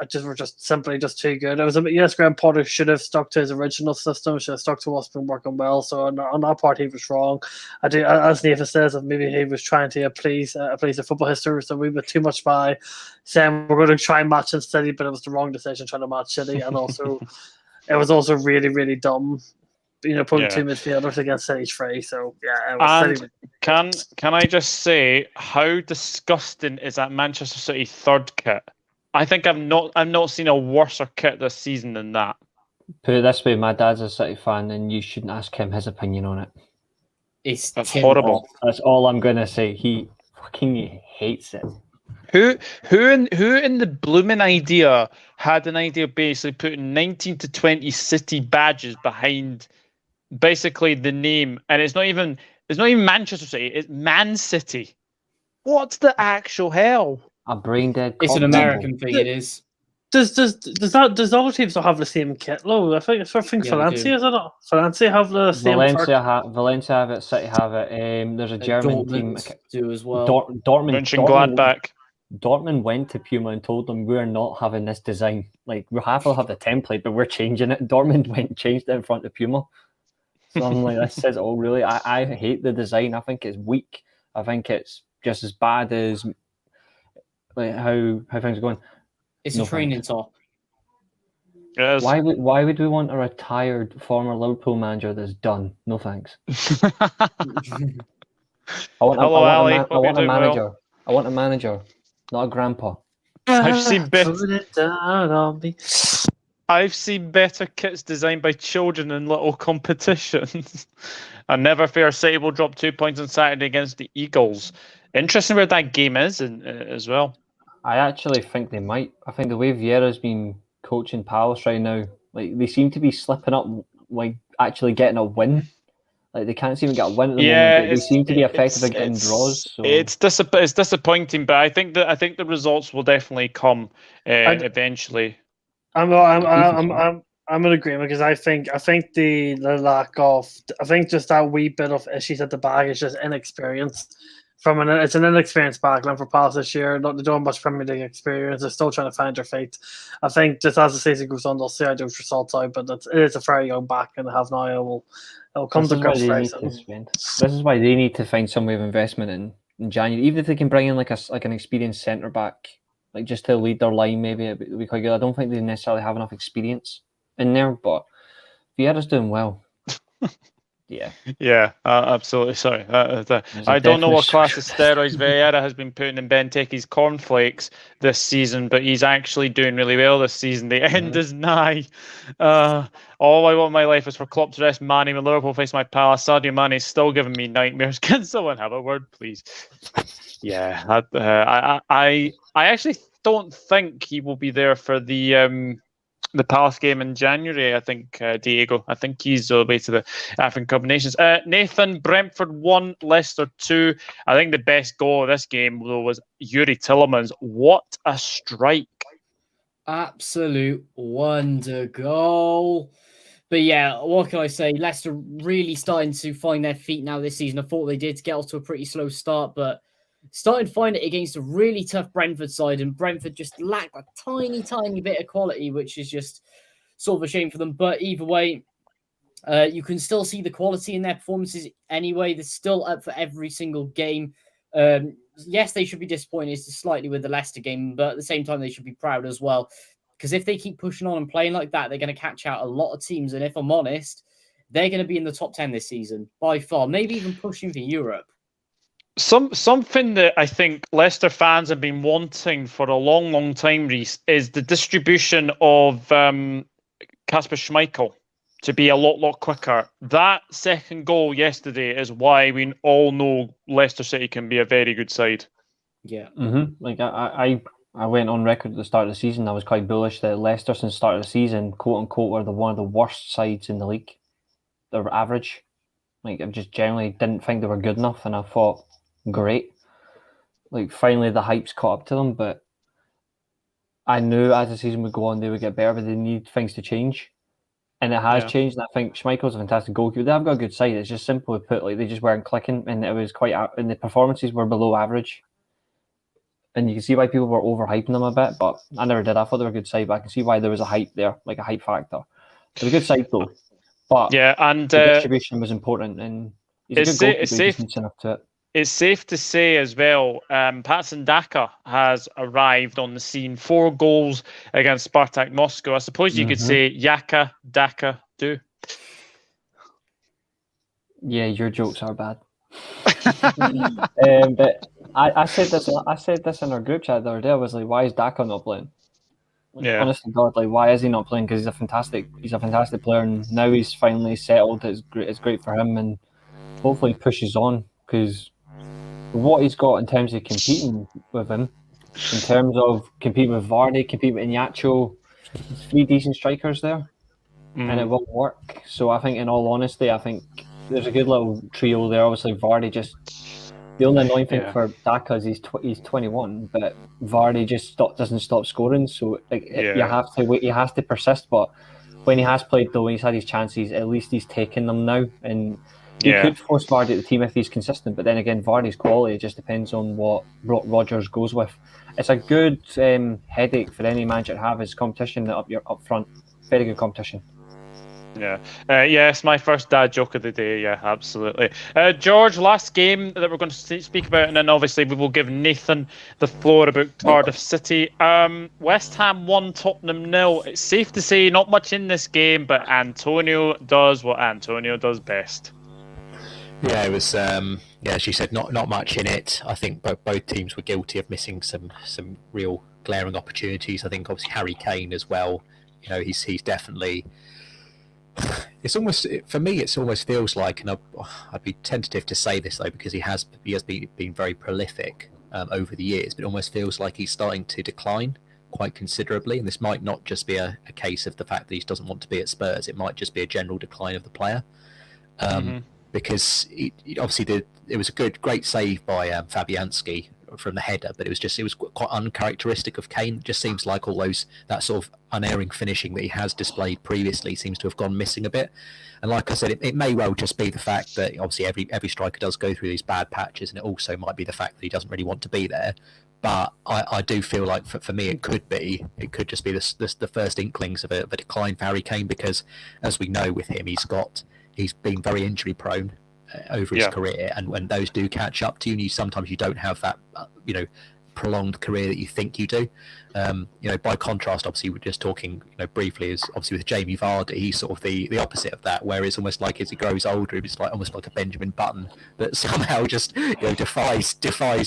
Speaker 5: simply too good. It was yes, Graham Potter should have stuck to his original system, should have stuck to what's been working well. So on that part, he was wrong. I do, as Nathan says, maybe he was trying to please the football history. So we were too much by saying we're going to try and match in City, but it was the wrong decision trying to match City, and also it was also really, really dumb. Putting 2 midfielders against City's free. So yeah, it was City.
Speaker 1: Can I just say how disgusting is that Manchester City third kit? I think I've not seen a worser kit this season than that.
Speaker 3: Put it this way, my dad's a City fan, and you shouldn't ask him his opinion on it.
Speaker 1: That's horrible.
Speaker 3: That's all I'm gonna say. He fucking hates it.
Speaker 1: Who in the blooming idea had an idea of basically putting 19 to 20 City badges behind basically the name, and it's not even Manchester City, it's Man City. What the actual hell?
Speaker 3: A brain dead.
Speaker 2: It's an American thing. It is.
Speaker 5: Does other teams not have the same kit? No, I think Valencia is it not? Valencia have the same.
Speaker 3: Valencia have it. City have it. There's a German team
Speaker 2: do as well.
Speaker 3: Dortmund.
Speaker 1: Mönchengladbach.
Speaker 3: Dortmund went to Puma and told them we're not having this design. Like we'll have the template, but we're changing it. Dortmund went and changed it in front of Puma. So I'm like, this says it all really. I hate the design. I think it's weak. I think it's just as bad as like how things are going.
Speaker 2: It's a training top.
Speaker 1: Yes.
Speaker 3: Why would we want a retired former Liverpool manager that's done? No thanks. I want a manager. Well. I want a manager, not a grandpa.
Speaker 1: I've seen better kits designed by children in little competitions. And Never Fair City will drop 2 points on Saturday against the Eagles. Interesting where that game is as well.
Speaker 3: I actually think they might. I think the way Vieira's been coaching Palace right now, like they seem to be slipping up, like actually getting a win. Like they can't seem to get a win at the moment. But they seem to be effective at getting draws. So. It's
Speaker 1: disappointing, but I think the results will definitely come eventually.
Speaker 5: I'm in agreement because I think the lack of just that wee bit of issues at the back is just inexperience. It's an inexperienced backline for Palace this year. They don't have much Premier League experience. They're still trying to find their feet. I think just as the season goes on, they'll see how those results out. But it is a very young back and they have now. It'll come to grips very soon.
Speaker 3: This is why they need to find some way of investment in January. Even if they can bring in like an experienced centre back, like just to lead their line, maybe it would be quite good. I don't think they necessarily have enough experience in there, but Vieira's doing well.
Speaker 1: Yeah, absolutely. Sorry, I don't know what class of steroids Vieira has been putting in Benteke's cornflakes this season, but he's actually doing really well this season. The end is nigh. All I want in my life is for Klopp to rest Mane when Liverpool face my Palace. Sadio Mane is still giving me nightmares. Can someone have a word, please? Yeah, I actually don't think he will be there for the Palace game in January. I think Diego. I think he's away to the African Cup of Nations. Nathan, Brentford 1, Leicester 2. I think the best goal of this game though was Yuri Tillemans. What a strike!
Speaker 2: Absolute wonder goal. But yeah, what can I say? Leicester really starting to find their feet now this season. I thought they did get off to a pretty slow start, but started to find it against a really tough Brentford side, and Brentford just lacked a tiny bit of quality, which is just sort of a shame for them. But either way, you can still see the quality in their performances anyway. They're still up for every single game. Yes, they should be disappointed slightly with the Leicester game, but at the same time, they should be proud as well. Because if they keep pushing on and playing like that, they're going to catch out a lot of teams. And if I'm honest, they're going to be in the top 10 this season by far, maybe even pushing for Europe.
Speaker 1: Something that I think Leicester fans have been wanting for a long time, Reece, is the distribution of Kasper Schmeichel to be a lot quicker. That second goal yesterday is why we all know Leicester City can be a very good side.
Speaker 2: Yeah.
Speaker 3: Mm-hmm. Like I went on record at the start of the season. I was quite bullish that Leicester, since the start of the season, quote unquote, were one of the worst sides in the league. They were average. Like I just generally didn't think they were good enough, and I thought, great. Like finally the hype's caught up to them, but I knew as the season would go on they would get better, but they need things to change. And it has changed, and I think Schmeichel's a fantastic goalkeeper. They have got a good side. It's just simply put, like they just weren't clicking, and it was and the performances were below average. And you can see why people were overhyping them a bit, but I never did. I thought they were a good side, but I can see why there was a hype there, like a hype factor. They're a good side though. But
Speaker 1: yeah, and
Speaker 3: the distribution was important, and he's a good goalkeeper. He's enough to it.
Speaker 1: It's safe to say as well, Patson Daka has arrived on the scene. 4 goals against Spartak Moscow. I suppose you could say Yaka, Daka, do.
Speaker 3: Yeah, your jokes are bad. But I said this in our group chat the other day. I was like, why is Daka not playing? Like, honest to God, like why is he not playing? Because he's a fantastic player, and now he's finally settled. It's great for him, and hopefully he pushes on, because what he's got in terms of competing with him, in terms of competing with Vardy, competing with Iñárritu, 3 decent strikers there, and it won't work. So I think, in all honesty, I think there's a good little trio there. Obviously, Vardy just... The only annoying thing for Daka is he's 21, but Vardy just doesn't stop scoring. So you have to wait. He has to persist. But when he has played, though, when he's had his chances, at least he's taken them now. And He could force Vardy at the team if he's consistent, but then again, Vardy's quality just depends on what Rodgers goes with. It's a good headache for any manager to have is competition up front. Very good competition.
Speaker 1: Yeah. Yes, my first dad joke of the day. Yeah, absolutely. George, last game that we're going to speak about, and then obviously we will give Nathan the floor about Cardiff City. West Ham 1, Tottenham 0. It's safe to say not much in this game, but Antonio does what Antonio does best.
Speaker 4: Yeah, it was. As you said, not much in it. I think both teams were guilty of missing some real glaring opportunities. I think obviously Harry Kane as well. You know, he's definitely. It's almost, for me, it almost feels like, and I'd be tentative to say this though, because he has been very prolific over the years, but it almost feels like he's starting to decline quite considerably. And this might not just be a case of the fact that he doesn't want to be at Spurs. It might just be a general decline of the player. Because obviously it was a great save by Fabianski from the header, but it was quite uncharacteristic of Kane. It just seems like that sort of unerring finishing that he has displayed previously seems to have gone missing a bit. And like I said, it may well just be the fact that obviously every striker does go through these bad patches, and it also might be the fact that he doesn't really want to be there. But I do feel like for me it could just be the first inklings of a decline for Harry Kane, because as we know with him, he's been very injury prone over his career, and when those do catch up to you, sometimes you don't have that prolonged career that you think you do. By contrast, obviously we're just talking briefly, is obviously with Jamie Vardy, he's sort of the opposite of that, where it's almost like as he grows older, it's like almost like a Benjamin Button that somehow just defies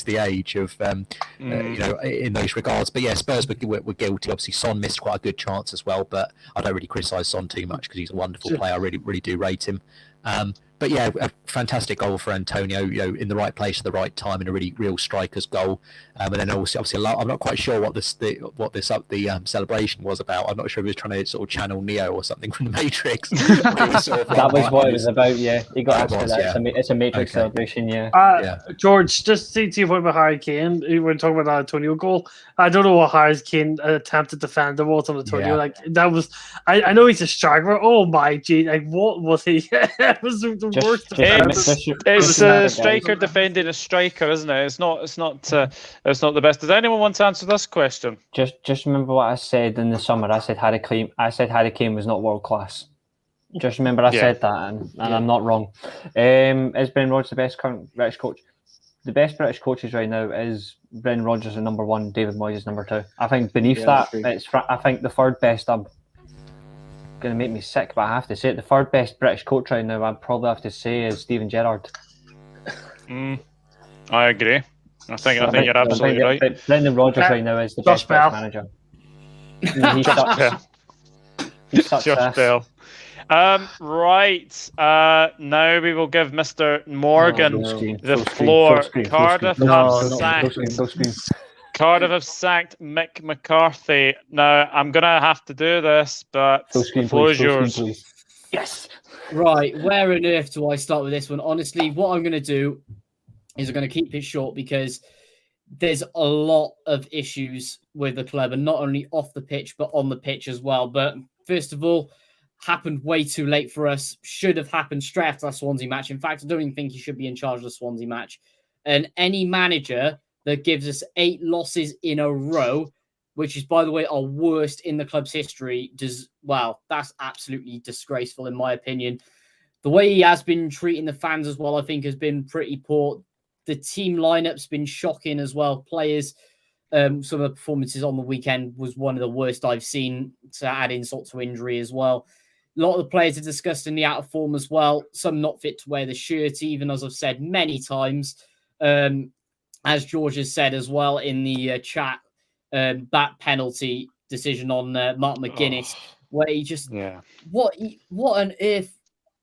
Speaker 4: the age of in those regards. But yeah, Spurs were guilty. Obviously Son missed quite a good chance as well, but I don't really criticise Son too much because he's a wonderful player. I really do rate him. But yeah, a fantastic goal for Antonio, in the right place at the right time, and a really real striker's goal. And then also, obviously, I'm not quite sure what the celebration was about. I'm not sure if he was trying to sort of channel Neo or something from the Matrix.
Speaker 3: That was what it was about. Yeah, he got asked that. It's a Matrix celebration. Yeah.
Speaker 5: George, just to your point about Harry Kane, when talking about that Antonio goal, I don't know what Harry Kane attempted to defend the was on Antonio.
Speaker 3: Yeah.
Speaker 5: Like that was, I know he's a striker. Oh my gee, like what was he? It was the worst.
Speaker 1: It's a striker defending a striker, isn't it? It's not the best. Does anyone want to answer this question?
Speaker 3: Just remember what I said in the summer. I said Harry Kane was not world class. Just remember I said that, and I'm not wrong. Is Brendan Rodgers the best current British coach? The best British coaches right now is Brendan Rodgers is number 1, David Moyes is number 2. I think beneath that, I think the third best. I'm going to make me sick, but I have to say it. The third best British coach right now, I'd probably have to say, is Steven Gerrard.
Speaker 1: I agree. I think you're absolutely right.
Speaker 3: Brendan Rodgers right now is the best British manager. He's such Bell.
Speaker 1: Right. Now we will give Mr. Morgan the floor. Cardiff have sacked Mick McCarthy. Now, I'm going to have to do this, but the floor is yours.
Speaker 2: Yes. Right. Where on earth do I start with this one? Honestly, what I'm going to do is I'm going to keep it short because there's a lot of issues with the club, and not only off the pitch, but on the pitch as well. But first of all, happened way too late for us. Should have happened straight after that Swansea match. In fact, I don't even think he should be in charge of the Swansea match. And any manager that gives us 8 losses in a row, which is, by the way, our worst in the club's history, that's absolutely disgraceful, in my opinion. The way he has been treating the fans as well, I think, has been pretty poor. The team lineup's been shocking as well. Players, some of the performances on the weekend was one of the worst I've seen, to add insult to injury as well. A lot of the players are disgustingly out of form as well. Some not fit to wear the shirt, even, as I've said many times. As George has said as well in the chat, that penalty decision on Mark McGuinness, where he just, what on earth,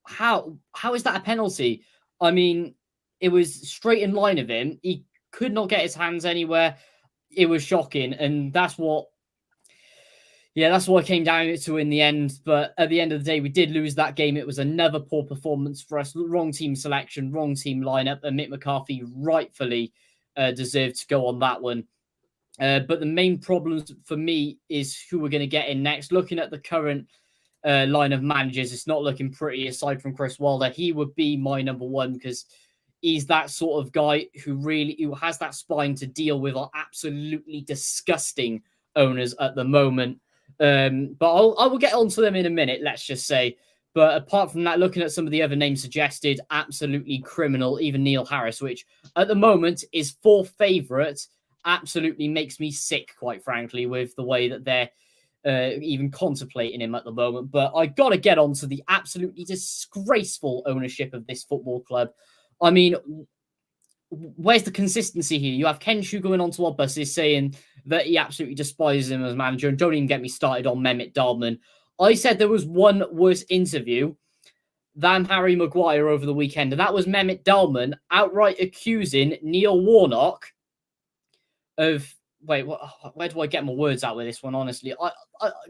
Speaker 2: how is that a penalty? I mean, it was straight in line of him. He could not get his hands anywhere. It was shocking, and that's what it came down to in the end. But at the end of the day, we did lose that game. It was another poor performance for us. Wrong team selection, wrong team lineup, and Mick McCarthy rightfully deserved to go on that one. But the main problem for me is who we're going to get in next. Looking at the current line of managers, it's not looking pretty aside from Chris Wilder. He would be my number one because he's that sort of guy who has that spine to deal with our absolutely disgusting owners at the moment. But I will get onto them in a minute, let's just say. But apart from that, looking at some of the other names suggested, absolutely criminal, even Neil Harris, which at the moment is 4th favourite, absolutely makes me sick, quite frankly, with the way that they're even contemplating him at the moment. But I got to get on to the absolutely disgraceful ownership of this football club. I mean, where's the consistency here? You have Ken Shu going onto our buses saying that he absolutely despises him as manager, and don't even get me started on Mehmet Dalman. I said there was one worse interview than Harry Maguire over the weekend, and that was Mehmet Dalman outright accusing Neil Warnock of... Wait, where do I get my words out with this one, honestly?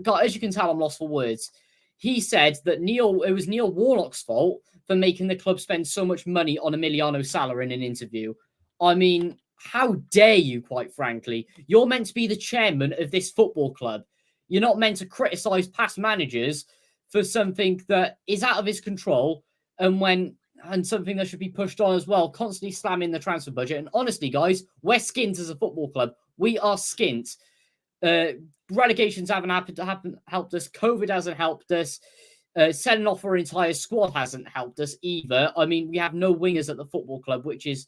Speaker 2: God, as you can tell, I'm lost for words. He said that it was Neil Warnock's fault for making the club spend so much money on Emiliano Sala in an interview. I mean, how dare you, quite frankly? You're meant to be the chairman of this football club. You're not meant to criticise past managers for something that is out of his control and something that should be pushed on as well, constantly slamming the transfer budget. And honestly, guys, we're skint as a football club. We are skint. Relegations haven't helped us. COVID hasn't helped us. Selling off our entire squad hasn't helped us either. I mean, we have no wingers at the football club, which is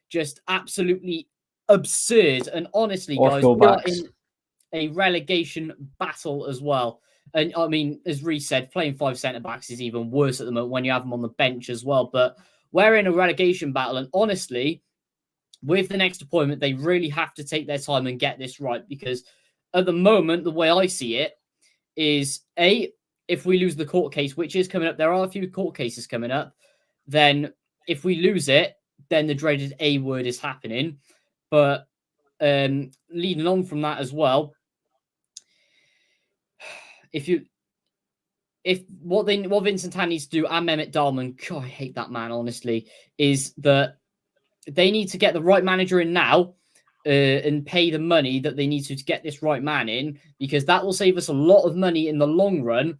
Speaker 2: just absolutely absurd. And honestly, guys, we are in a relegation battle as well. And I mean, as Reece said, playing 5 centre-backs is even worse at the moment when you have them on the bench as well. But we're in a relegation battle. And honestly, with the next appointment, they really have to take their time and get this right. Because at the moment, the way I see it is, if we lose the court case, which is coming up, there are a few court cases coming up, then if we lose it, then the dreaded A word is happening. But leading on from that as well, what Vincent Tan needs to do, and Mehmet Dalman, God, I hate that man, honestly, is that they need to get the right manager in now and pay the money that they need to get this right man in, because that will save us a lot of money in the long run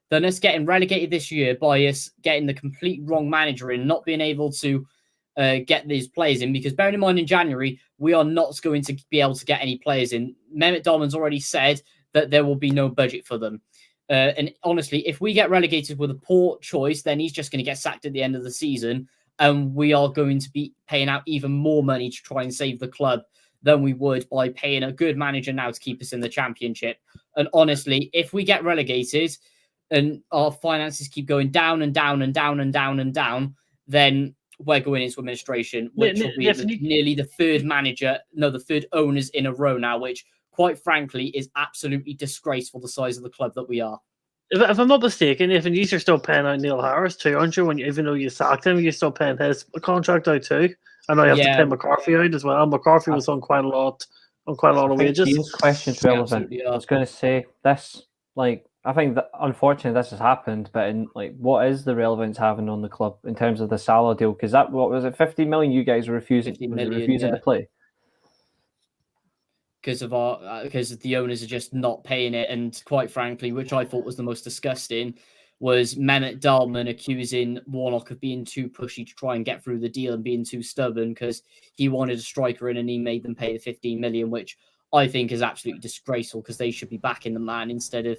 Speaker 2: than us getting relegated this year by us getting the complete wrong manager in, not being able to get these players in. Because bearing in mind, in January, we are not going to be able to get any players in. Mehmet Dalman's already said that there will be no budget for them. And honestly, if we get relegated with a poor choice, then he's just going to get sacked at the end of the season. And we are going to be paying out even more money to try and save the club than we would by paying a good manager now to keep us in the Championship. And honestly, if we get relegated and our finances keep going down and down and down and down and down, then we're going into administration, which will be nearly the third owners in a row now, which, quite frankly, is absolutely disgraceful, the size of the club that we are.
Speaker 5: If I'm not mistaken, if you're still paying out Neil Harris too, aren't you? Even though you sacked him, you're still paying his contract out too. I know you have to pay McCarthy out as well. McCarthy was on quite a lot of wages.
Speaker 3: This question's relevant. I was going to say this. I think that unfortunately this has happened, but what is the relevance having on the club in terms of the Salah deal? Because what was it, 50 million? You guys were refusing to play
Speaker 2: because the owners are just not paying it. And quite frankly, which I thought was the most disgusting, was Mehmet Dalman accusing Warnock of being too pushy to try and get through the deal and being too stubborn because he wanted a striker in and he made them pay the 15 million, which I think is absolutely disgraceful because they should be backing the man instead of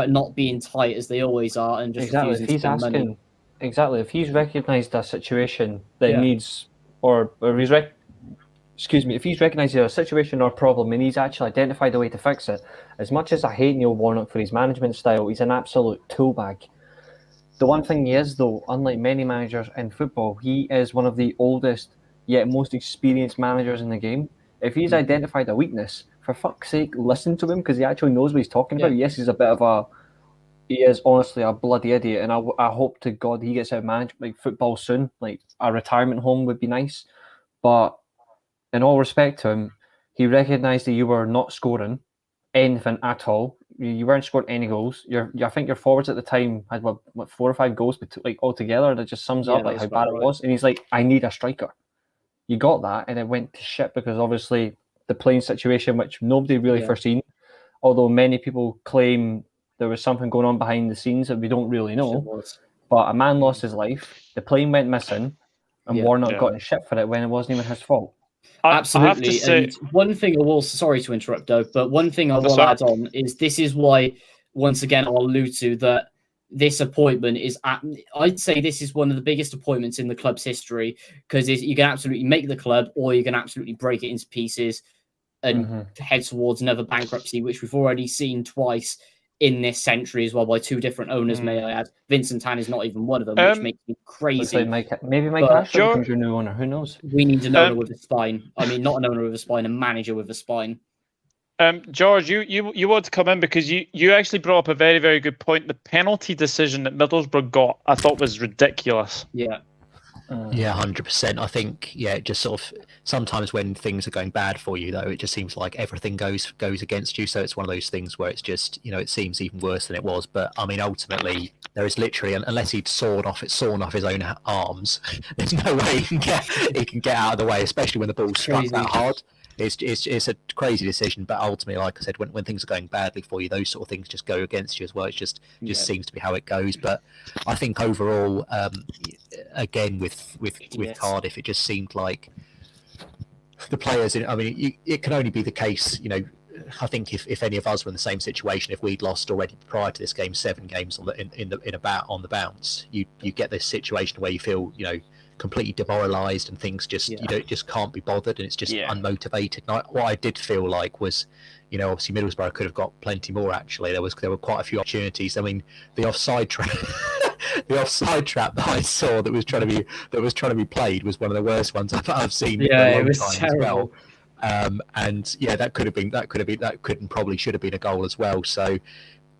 Speaker 2: not being tight as they always are and just refusing to spend money.
Speaker 3: Exactly. If he's recognised a situation that needs, if he's recognised a situation or problem and he's actually identified a way to fix it, as much as I hate Neil Warnock for his management style, he's an absolute toolbag. The one thing he is, though, unlike many managers in football, he is one of the oldest yet most experienced managers in the game. If he's identified a weakness, for fuck's sake, listen to him, because he actually knows what he's talking about. Yes, he is honestly a bloody idiot, and I hope to God he gets out of management football soon. A retirement home would be nice, but in all respect to him, he recognised that you were not scoring anything at all. You weren't scoring any goals. I think your forwards at the time had 4 or 5 goals, altogether. That just sums up how bad it was. And he's like, I need a striker. You got that, and it went to shit because obviously the playing situation, which nobody really foreseen. Although many people claim there was something going on behind the scenes that we don't really
Speaker 2: It
Speaker 3: know.
Speaker 2: was.
Speaker 3: But a man lost his life, the plane went missing, and Warnock got in shit for it when it wasn't even his fault.
Speaker 2: Absolutely.
Speaker 1: I have to say,
Speaker 2: and one thing I will, sorry to interrupt, Doug, but one thing I will add on is this is why, once again, I'll allude to that this appointment is, I'd say this is one of the biggest appointments in the club's history, because you can absolutely make the club or you can absolutely break it into pieces and head towards another bankruptcy, which we've already seen twice in this century as well by two different owners, may I add. Vincent Tan is not even one of them, which makes me crazy.
Speaker 3: Like maybe Mike Ashley becomes your new owner. Who knows?
Speaker 2: We need an owner with a spine. I mean, not an owner with a spine, a manager with a spine.
Speaker 1: George, you want to come in because you actually brought up a very, very good point. The penalty decision that Middlesbrough got, I thought, was ridiculous.
Speaker 2: Yeah.
Speaker 4: Yeah, 100%. I think, it just sort of sometimes when things are going bad for you, though, it just seems like everything goes against you. So it's one of those things where it's just, it seems even worse than it was. But I mean, ultimately, there is literally, unless he'd sawn off his own arms, there's no way he can get out of the way, especially when the ball's struck that hard. It's a crazy decision, but ultimately, like I said, when things are going badly for you, those sort of things just go against you as well. It just seems to be how it goes. But I think overall, again with Cardiff, it just seemed like the players. I mean, it can only be the case. I think if any of us were in the same situation, if we'd lost already prior to this game 7 games on the bounce, you get this situation where you feel completely demoralised and things just just can't be bothered, and it's just unmotivated. And what I did feel like was, obviously Middlesbrough could have got plenty more. Actually, there were quite a few opportunities. I mean, the offside trap, that I saw that was trying to be played was one of the worst ones I've seen.
Speaker 2: Yeah, it was terrible.
Speaker 4: And that could and probably should have been a goal as well. So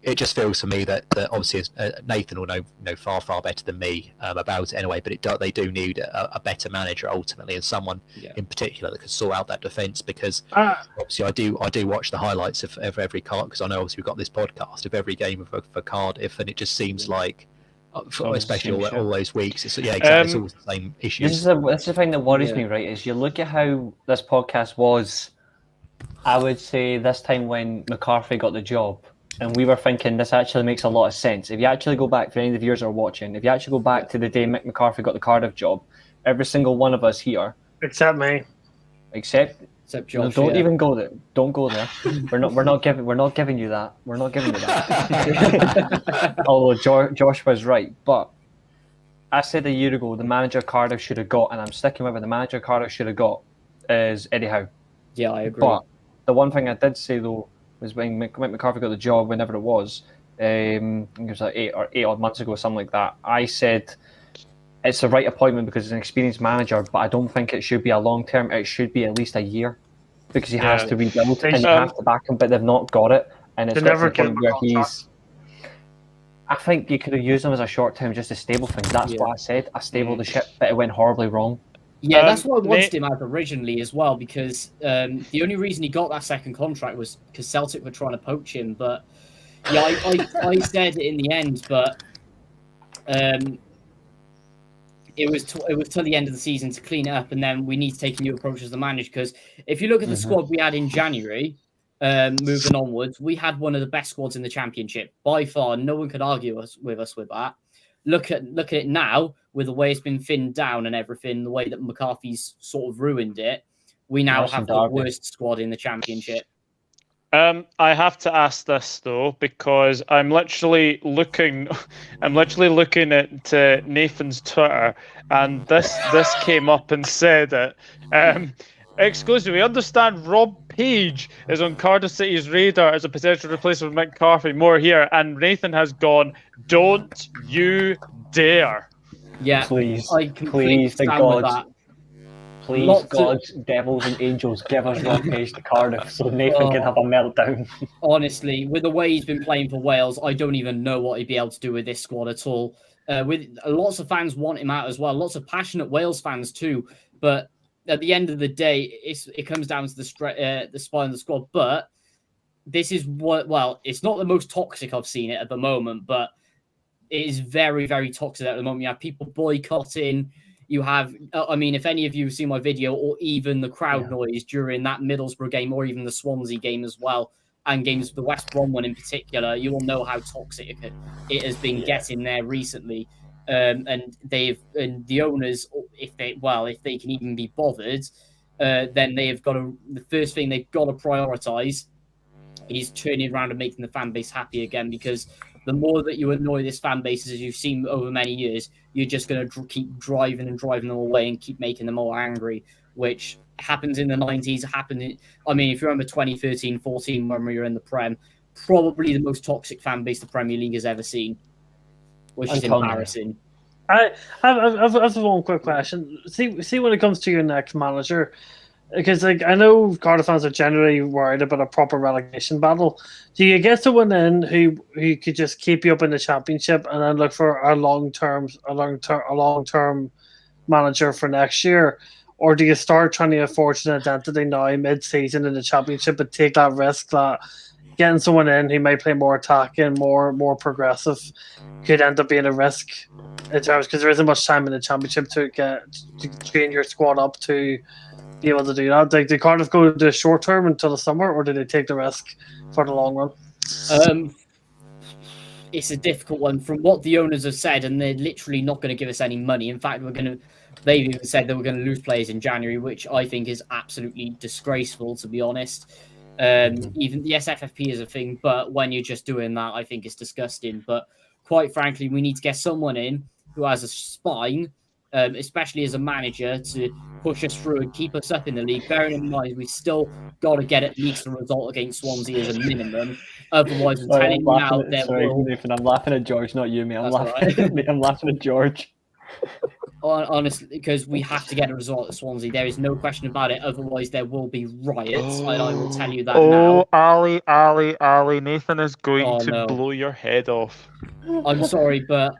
Speaker 4: it just feels to me that obviously Nathan will know far better than me about it anyway. But they do need a better manager ultimately, and someone in particular that could sort out that defence. Because obviously I do watch the highlights of every card, because I know obviously we've got this podcast of every game for Cardiff, and it just seems like, especially all those weeks, it's always the same issues.
Speaker 3: This is the thing that worries me, right? Is you look at how this podcast was, I would say this time when McCarthy got the job. And we were thinking this actually makes a lot of sense. If you actually go back, for any of the viewers who are watching, if you actually go back to the day Mick McCarthy got the Cardiff job, every single one of us here,
Speaker 5: except me,
Speaker 2: except Josh,
Speaker 3: don't even go there. Don't go there. We're not giving you that. We're not giving you that. Although Josh was right, but I said a year ago the manager Cardiff should have got, and I'm sticking with it. The manager Cardiff should have got is Eddie Howe.
Speaker 2: Yeah, I agree.
Speaker 3: But the one thing I did say though was when Mick McCarthy got the job, whenever it was, I think it was like 8 odd months ago, something like that. I said it's the right appointment because he's an experienced manager, but I don't think it should be a long term. It should be at least a year, because he has to rebuild and you have to back him. But they've not got it, and it's never to the point where he's. I think you could have used him as a short term, just a stable thing. That's what I said. I stabled the ship, but it went horribly wrong.
Speaker 2: Yeah, that's why I wanted him out originally as well, because the only reason he got that second contract was because Celtic were trying to poach him. But yeah, I said it in the end, but it was till the end of the season to clean it up, and then we need to take a new approach as the manager. Because if you look at the squad we had in January, moving onwards, we had one of the best squads in the Championship by far. No one could argue with us with that. Look at it now, with the way it's been thinned down and everything, the way that McCarthy's sort of ruined it. We now have the worst squad in the Championship.
Speaker 1: I have to ask this though, because I'm literally looking at Nathan's Twitter, and this came up and said it. Exclusively, we understand Rob Page is on Cardiff City's radar as a potential replacement for McCarthy. More here, and Nathan has gone, "Don't you dare!"
Speaker 2: Yeah,
Speaker 3: please,
Speaker 2: the
Speaker 3: gods, please, gods, devils, and angels, give us Rob Page to Cardiff so Nathan can have a meltdown.
Speaker 2: Honestly, with the way he's been playing for Wales, I don't even know what he'd be able to do with this squad at all. With lots of fans want him out as well, lots of passionate Wales fans too, but. At the end of the day, it comes down to the spine of the squad. But this is it's not the most toxic I've seen it at the moment, but it is very, very toxic at the moment. You have people boycotting. You have, if any of you have seen my video, or even the crowd noise during that Middlesbrough game, or even the Swansea game as well, and games, the West Brom one in particular, you will know how toxic it has been getting there recently. And the owners, if they can even be bothered, then the first thing they've got to prioritise is turning around and making the fan base happy again, because the more that you annoy this fan base, as you've seen over many years, you're just going to keep driving them away and keep making them more angry, which happens in the 90s. I mean, if you remember 2013-14 when we were in the Prem, probably the most toxic fan base the Premier League has ever seen, which is embarrassing.
Speaker 5: I have one quick question. See when it comes to your next manager, because I know Cardiff fans are generally worried about a proper relegation battle. Do you get someone in who could just keep you up in the Championship and then look for a long term manager for next year, or do you start trying to forge an identity now mid-season in the Championship and take that risk that getting someone in who may play more attacking, more progressive, could end up being a risk in terms, because there isn't much time in the Championship to train your squad up to be able to do that? Did Cardiff go to the short term until the summer, or did they take the risk for the long run?
Speaker 2: It's a difficult one. From what the owners have said, and they're literally not going to give us any money. In fact, they've even said they were going to lose players in January, which I think is absolutely disgraceful, to be honest. Even the SFFP is a thing, but when you're just doing that, I think it's disgusting. But quite frankly, we need to get someone in who has a spine, especially as a manager, to push us through and keep us up in the league. Bearing in mind, we still got to get at least a result against Swansea as a minimum. Otherwise, I'm telling you now,
Speaker 3: Nathan, I'm laughing at George, not you, mate. I'm laughing at George.
Speaker 2: Honestly, because we have to get a result at Swansea. There is no question about it. Otherwise, there will be riots. I will tell you that now.
Speaker 1: Ali, Nathan is going to blow your head off.
Speaker 2: I'm sorry, but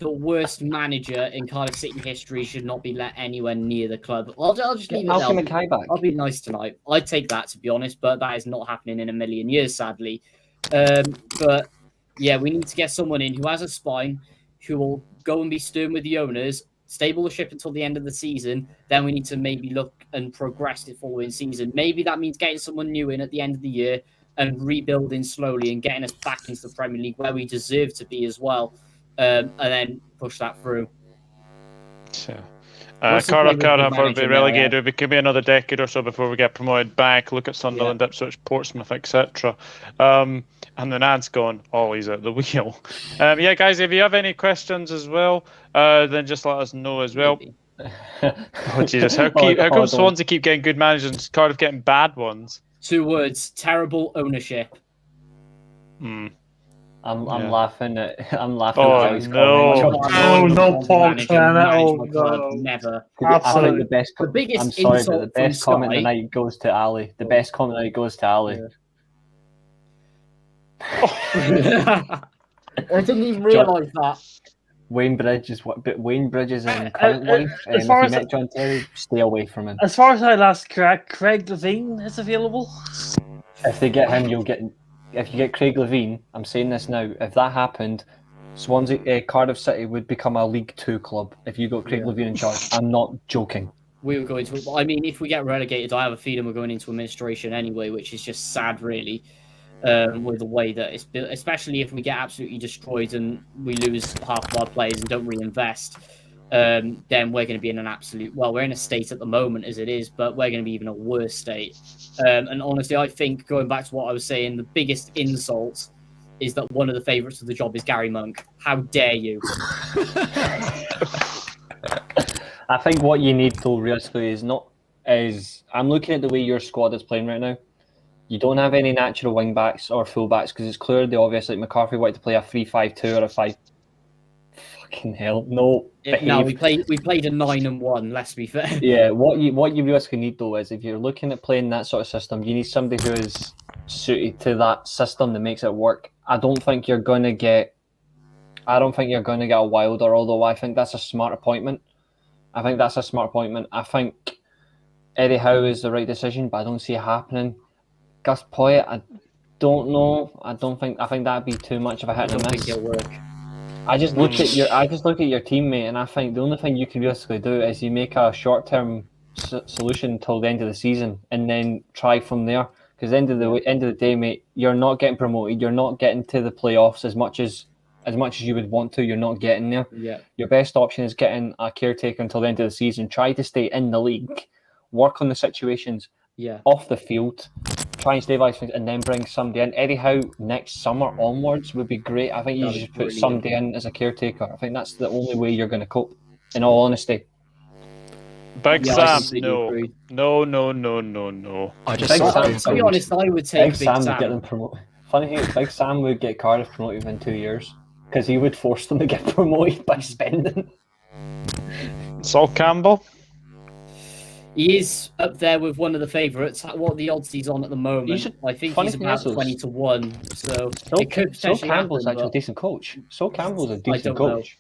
Speaker 2: the worst manager in Cardiff City history should not be let anywhere near the club. I'll just leave it there. I'll be nice tonight. I'd take that, to be honest, but that is not happening in a million years, sadly. But yeah, we need to get someone in who has a spine, who will go and be stern with the owners, stable the ship until the end of the season. Then we need to maybe look and progress the following season. Maybe that means getting someone new in at the end of the year and rebuilding slowly and getting us back into the Premier League where we deserve to be as well, and then push that through.
Speaker 1: Yeah. Cardiff will be relegated. It could be another decade or so before we get promoted back. Look at Sunderland, Ipswich, Portsmouth, etc. And the Nad's gone always at the wheel. Yeah, guys, if you have any questions as well, then just let us know as well. Oh, Jesus. How come Swansea keep getting good managers and Cardiff getting bad ones?
Speaker 2: 2 words: terrible ownership.
Speaker 3: I'm laughing at
Speaker 1: Oh
Speaker 5: no, Paul Clement. Oh no,
Speaker 2: never.
Speaker 5: Absolutely.
Speaker 3: The best comment tonight goes to Ali. The best comment tonight goes to Ali.
Speaker 2: I didn't even realise that.
Speaker 3: Wayne Bridges in current life. If you met John Terry, stay away from him.
Speaker 5: As far as I last correct, Craig Levine is available.
Speaker 3: If they get him, if you get Craig Levine, I'm saying this now, if that happened, Cardiff City would become a League 2 club if you got Craig Levine in charge. I'm not joking.
Speaker 2: We were going to. I mean, if we get relegated, I have a feeling we're going into administration anyway, which is just sad, really. With the way that it's built, especially if we get absolutely destroyed and we lose half of our players and don't reinvest, then we're going to be in an absolute. Well, we're in a state at the moment as it is, but we're going to be even a worse state. And honestly, I think going back to what I was saying, the biggest insult is that one of the favourites of the job is Gary Monk. How dare you?
Speaker 3: I think what you need though, realistically, is I'm looking at the way your squad is playing right now. You don't have any natural wing backs or full backs because it's clearly obvious. Like McCarthy wanted to play a 3-5-2 or a 5. Fucking hell, no.
Speaker 2: No, we played a 9-1. Let's be fair.
Speaker 3: Yeah, what you realistically need though is if you're looking at playing that sort of system, you need somebody who is suited to that system that makes it work. I don't think you're going to get a Wilder, although I think that's a smart appointment. I think Eddie Howe is the right decision, but I don't see it happening. Gus Poyet, I don't know. I think that'd be too much of a hit and a miss.
Speaker 2: Think it'll work.
Speaker 3: I just look at your teammate, and I think the only thing you can realistically do is you make a short-term solution till the end of the season, and then try from there. Because I think you're going to get a Wilder, or although I think that's a smart appointment. I think Eddie Howe is the right decision, but I don't see it happening. I just look at Because end of the day, mate, you're not getting promoted. You're not getting to the playoffs as much as you would want to. You're not getting there.
Speaker 2: Yeah.
Speaker 3: Your best option is getting a caretaker until the end of the season. Try to stay in the league. Work on the situations off the field. Try and stabilise things, and then bring somebody in. Eddie Howe next summer onwards would be great. I think you just put somebody in as a caretaker. I think that's the only way you're going to cope. In all honesty.
Speaker 1: Big
Speaker 2: Yeah,
Speaker 1: Sam, no.
Speaker 4: I just
Speaker 3: Big Sam,
Speaker 2: to be honest, I would take
Speaker 3: Big
Speaker 2: Big
Speaker 3: Sam
Speaker 2: Sam.
Speaker 3: would get them promoted. Funny thing is, Big Sam would get Cardiff promoted within 2 years because he would force them to get promoted by spending.
Speaker 1: Sol Campbell.
Speaker 2: He is up there with one of the favourites. What are the odds he's on at the moment? I think he's about 20-1. So it could potentially
Speaker 3: Sol Campbell's
Speaker 2: happen,
Speaker 3: actually a decent coach. Sol Campbell's a
Speaker 2: I
Speaker 3: decent
Speaker 2: don't
Speaker 3: coach.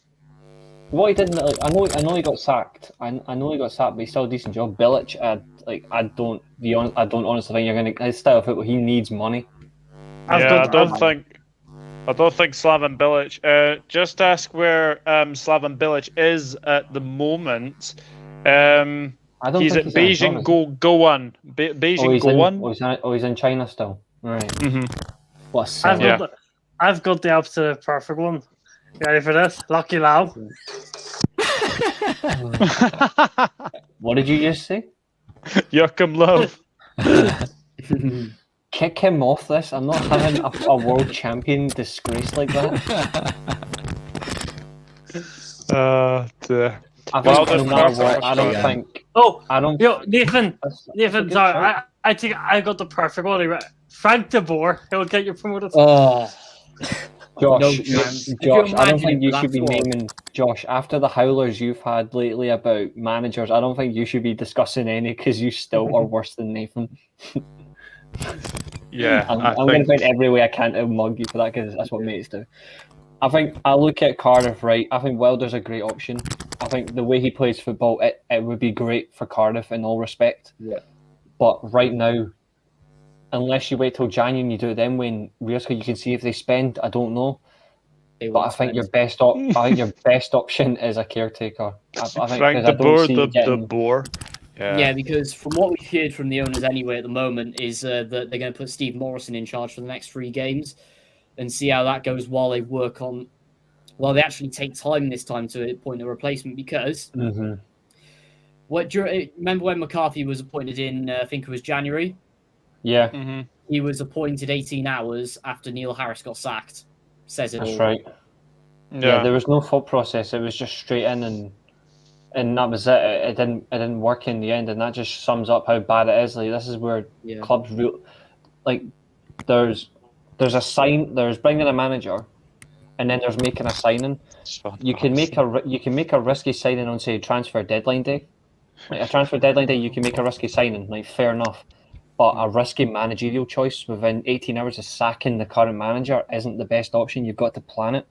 Speaker 3: What he did, I know he got sacked. I know he got sacked, but he's still a decent job. Bilic, I don't honestly think you're gonna. His style of football, he needs money.
Speaker 1: I don't think Slaven Bilic. Just ask where Slaven Bilic is at the moment.
Speaker 3: I don't
Speaker 1: he's
Speaker 3: think
Speaker 1: at Beijing Goan. Beijing Goan.
Speaker 3: He's in China still. Right.
Speaker 1: Mm-hmm.
Speaker 3: What a seller.
Speaker 5: I've got the absolute perfect one. You ready for this? Lucky Lau.
Speaker 3: What did you just say?
Speaker 1: Yuckum Love.
Speaker 3: Kick him off this. I'm not having a world champion disgrace like that.
Speaker 1: Dear.
Speaker 3: I don't think.
Speaker 5: Oh,
Speaker 3: I don't.
Speaker 5: Yo, Nathan.
Speaker 3: Nathan,
Speaker 5: sorry. I think I got the perfect one. Frank de Boer. He'll get you promoted.
Speaker 2: Oh.
Speaker 3: Josh, I don't think you should be naming Josh after the howlers you've had lately about managers. I don't think you should be discussing any because you still are worse than Nathan.
Speaker 1: Yeah,
Speaker 3: I'm going to find every way I can to mug you for that because that's what mates do. I think I look at Cardiff, right? I think Wilder's a great option. I think the way he plays football, it would be great for Cardiff in all respect.
Speaker 2: Yeah.
Speaker 3: But right now, unless you wait till January and you do it then when realistically you can see if they spend, I don't know. But I think your best option is a caretaker. I think
Speaker 1: Frank de Boer, the Boer.
Speaker 2: Yeah, because from what we've heard from the owners anyway at the moment is that they're going to put Steve Morrison in charge for the next 3 games and see how that goes while they actually take time this time to appoint a replacement because remember when McCarthy was appointed in, I think it was January?
Speaker 3: Yeah.
Speaker 1: Mm-hmm.
Speaker 2: He was appointed 18 hours after Neil Harris got sacked. Says it all.
Speaker 3: That's right. Yeah, there was no thought process. It was just straight in and that was it. It didn't work in the end, and that just sums up how bad it is. Like this is where clubs there's bringing a manager, and then there's making a signing. You can make a risky signing on say transfer deadline day. Like a transfer deadline day, you can make a risky signing. Like fair enough. But a risky managerial choice within 18 hours of sacking the current manager isn't the best option. You've got to plan it.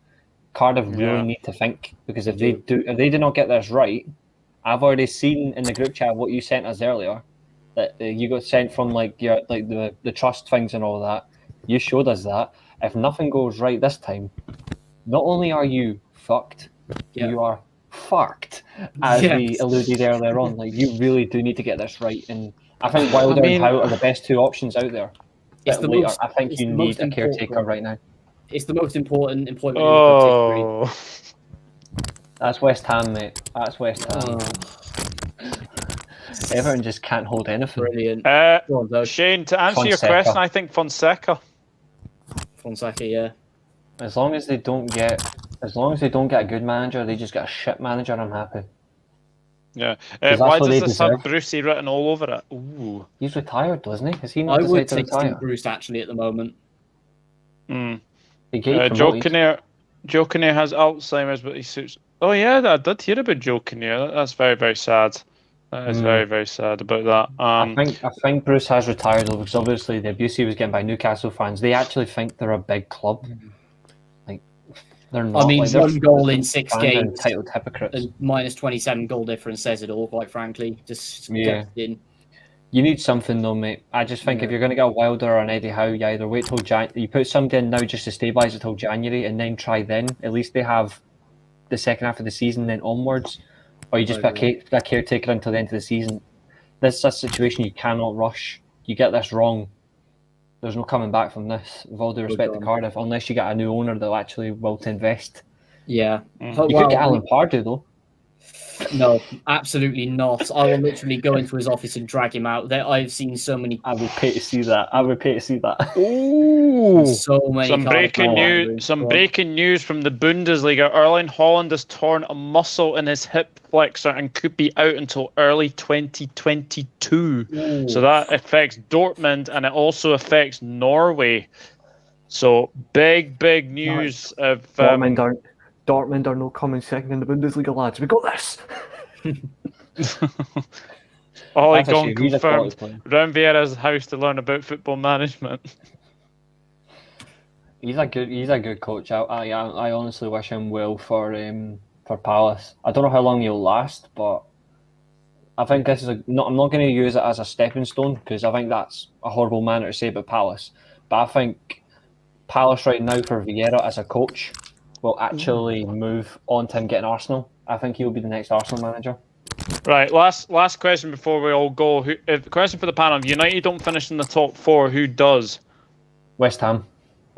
Speaker 3: Cardiff really need to think because if they do not get this right, I've already seen in the group chat what you sent us earlier that you got sent from the trust things and all that. You showed us that. If nothing goes right this time, not only are you fucked, you are farked, as we alluded earlier on. Like you really do need to get this right and. I think Wilder and Howe are the best 2 options out there. I think you need a caretaker right now.
Speaker 2: It's the most important appointment in the club's history.
Speaker 3: That's West Ham, mate. That's West Ham. Everyone just can't hold anything.
Speaker 2: Brilliant.
Speaker 1: Shane, to answer your question, I think Fonseca,
Speaker 2: yeah.
Speaker 3: As long as they don't get a good manager, they just get a shit manager. I'm happy.
Speaker 1: Yeah. Why does this have Brucey written all over it? Ooh.
Speaker 3: He's retired, doesn't he? Has he not decided to retire? I would take
Speaker 2: Bruce actually at the moment.
Speaker 1: Joe Kinnear has Alzheimer's, but he suits. Oh yeah, I did hear about Joe Kinnear. That's very, very sad. That is very, very sad about that.
Speaker 3: I think Bruce has retired though, because obviously the abuse he was getting by Newcastle fans. They actually think they're a big club. They're not.
Speaker 2: I mean, 1 goal in 6 games,
Speaker 3: entitled hypocrites,
Speaker 2: and minus 27 goal difference says it all. Quite frankly, just get in.
Speaker 3: You need something though, mate. I just think if you're going to get a Wilder or an Eddie Howe, you either wait till you put somebody in now just to stabilise it till January, and then try then. At least they have the second half of the season then onwards, or you just put a caretaker until the end of the season. This is a situation you cannot rush. You get this wrong, there's no coming back from this. With all due respect to Cardiff, unless you get a new owner that'll actually will to invest.
Speaker 2: Yeah.
Speaker 3: You could get Alan Pardew though.
Speaker 2: No, absolutely not. I will literally go into his office and drag him out. I've seen so many.
Speaker 3: I would pay to see that.
Speaker 1: Ooh,
Speaker 2: so many.
Speaker 1: Some breaking news from the Bundesliga. Erling Haaland has torn a muscle in his hip flexor and could be out until early 2022.
Speaker 2: Ooh.
Speaker 1: So that affects Dortmund and it also affects Norway. So big news of
Speaker 3: Dortmund are not coming second in the Bundesliga, lads. We got this.
Speaker 1: Ole Gunnar confirmed round Vieira's house to learn about football management.
Speaker 3: He's a good coach. I honestly wish him well for Palace. I don't know how long he'll last, but I think this is I'm not going to use it as a stepping stone because I think that's a horrible manner to say about Palace. But I think Palace right now for Vieira as a coach will actually move on to him getting Arsenal. I think he'll be the next Arsenal manager. Right,
Speaker 1: last question before we all go. Question for the panel: if United don't finish in the top 4, who does?
Speaker 3: West Ham.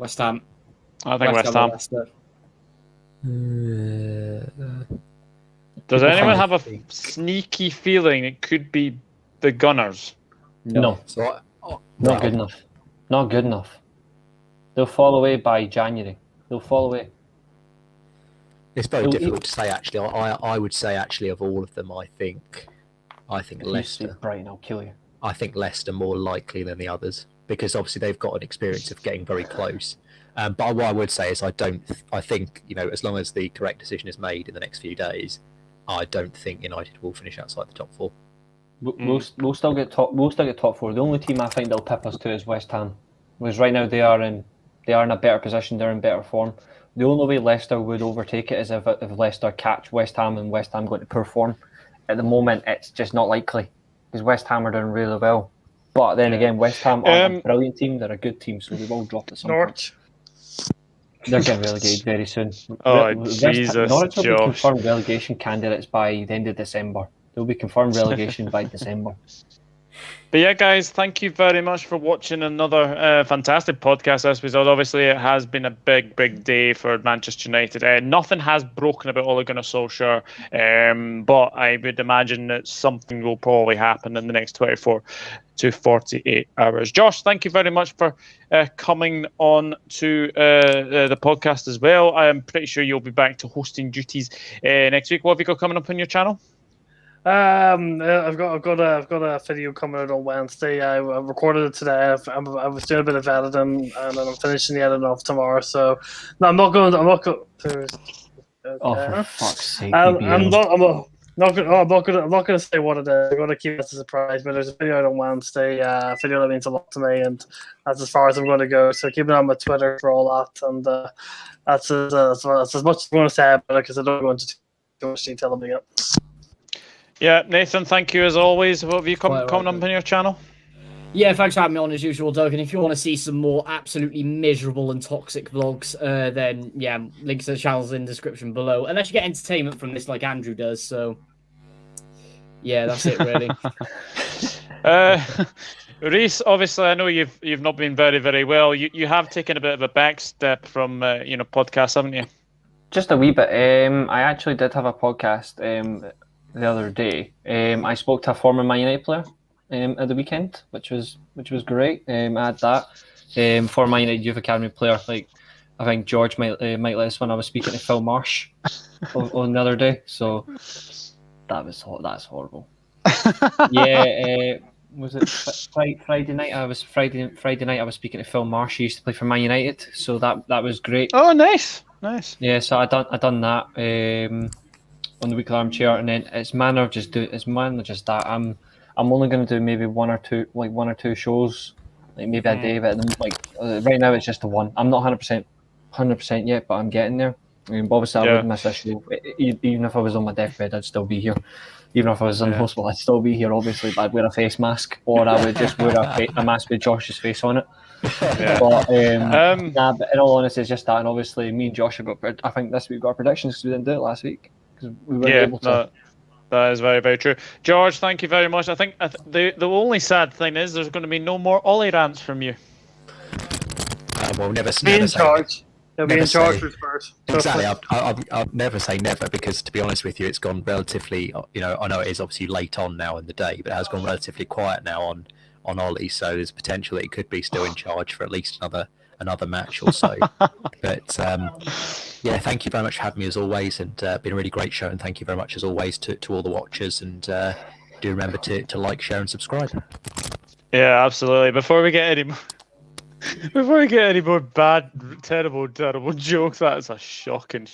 Speaker 1: I think West Ham. Does anyone have a sneaky feeling it could be the Gunners?
Speaker 3: No. Not good enough. Not good enough. They'll fall away by January.
Speaker 4: It's very difficult to say, actually. I would say, actually, of all of them, I think Leicester.
Speaker 3: Brighton, I'll kill you.
Speaker 4: I think Leicester more likely than the others because obviously they've got an experience of getting very close. But what I would say is I think as long as the correct decision is made in the next few days, I don't think United will finish outside the top 4.
Speaker 3: We'll still get top 4. The only team I think they'll pip us to is West Ham, because right now they are in a better position. They're in better form. The only way Leicester would overtake it is if Leicester catch West Ham and West Ham go into poor form. At the moment, it's just not likely because West Ham are doing really well. But then again, West Ham aren't a brilliant team. They're a good team, so they will drop at some point. They're getting relegated very soon.
Speaker 1: Jesus,
Speaker 3: Norwich will be confirmed relegation candidates by the end of December. They'll be confirmed relegation by December.
Speaker 1: But yeah, guys, thank you very much for watching another fantastic podcast episode. Obviously, it has been a big day for Manchester United. Nothing has broken about Ole Gunnar Solskjaer, but I would imagine that something will probably happen in the next 24 to 48 hours. Josh, thank you very much for coming on to the podcast as well. I'm pretty sure you'll be back to hosting duties next week. What have you got coming up on your channel?
Speaker 5: I've got a video coming out on Wednesday. I recorded it today. I was doing a bit of editing, and then I'm finishing the editing off tomorrow. So no, I'm not going to.
Speaker 3: Oh, for fuck's sake!
Speaker 5: I'm not going to say what it is. I'm going to keep it as a surprise. But there's a video out on Wednesday. A video that means a lot to me, and that's as far as I'm going to go. So keep it on my Twitter for all that, and that's as much as I'm going to say about it because I don't go into too much detail about it.
Speaker 1: Yeah, Nathan, thank you as always. What have you coming up on your channel?
Speaker 2: Yeah, thanks for having me on as usual, Doug. And if you want to see some more absolutely miserable and toxic vlogs, then yeah, links to the channel's in the description below. Unless you get entertainment from this like Andrew does, so yeah, that's it really.
Speaker 1: Reese, obviously I know you've not been very well. You have taken a bit of a back step from podcasts, haven't you?
Speaker 3: Just a wee bit. I actually did have a podcast the other day. I spoke to a former Man United player at the weekend, which was great. I had that former Man United Youth Academy player. Like I think George might let us when I was speaking to Phil Marsh on the other day. So that's horrible. Yeah, was it Friday night? Friday night. I was speaking to Phil Marsh. He used to play for Man United, so that was great.
Speaker 1: Oh, nice.
Speaker 3: Yeah, so I done that. On the weekly armchair, and then it's manner just that. I'm only going to do maybe one or two shows, like maybe a day, but right now it's just the one. I'm not 100% yet, but I'm getting there. I mean, obviously I wouldn't miss this show. Even if I was on my deathbed, I'd still be here. Even if I was in hospital, I'd still be here. Obviously, but I'd wear a face mask, or I would just wear a mask with Josh's face on it. Yeah. But in all honesty, it's just that, and obviously me and Josh have got. I think this week got our predictions because we didn't do it last week. We weren't able to.
Speaker 1: That is very true. George, thank you very much. I think the only sad thing is there's going to be no more Ollie rants from you.
Speaker 4: well, never
Speaker 5: Be in
Speaker 4: say
Speaker 5: charge. They'll be
Speaker 4: never
Speaker 5: in charge
Speaker 4: say-
Speaker 5: with Spurs.
Speaker 4: Exactly. I'll never say never, because to be honest with you, it's gone relatively. I know it is obviously late on now in the day, but it has gone relatively quiet now on Ollie. So there's potential that he could be still in charge for at least another match or so. But yeah, thank you very much for having me as always, and been a really great show. And thank you very much as always to all the watchers. And do remember to like, share, and subscribe.
Speaker 1: Yeah, absolutely. Before we get any more bad, terrible jokes, that is a shocking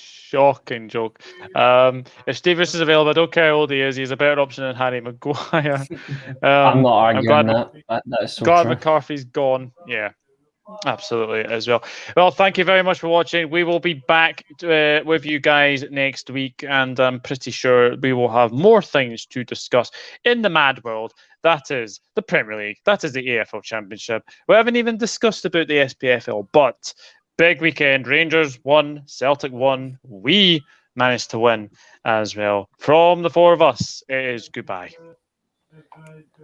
Speaker 1: joke. If Steve Bruce is available, I don't care how old he is. He's a better option than Harry Maguire.
Speaker 3: I'm not arguing
Speaker 1: glad,
Speaker 3: that is so
Speaker 1: glad
Speaker 3: true.
Speaker 1: McCarthy's gone. Yeah, absolutely as well. Well, thank you very much for watching. We will be back with you guys next week, and I'm pretty sure we will have more things to discuss in the mad world. That is the Premier League. That is the AFL Championship. We haven't even discussed about the SPFL, but big weekend. Rangers won, Celtic won. We managed to win as well. From the four of us, it is goodbye.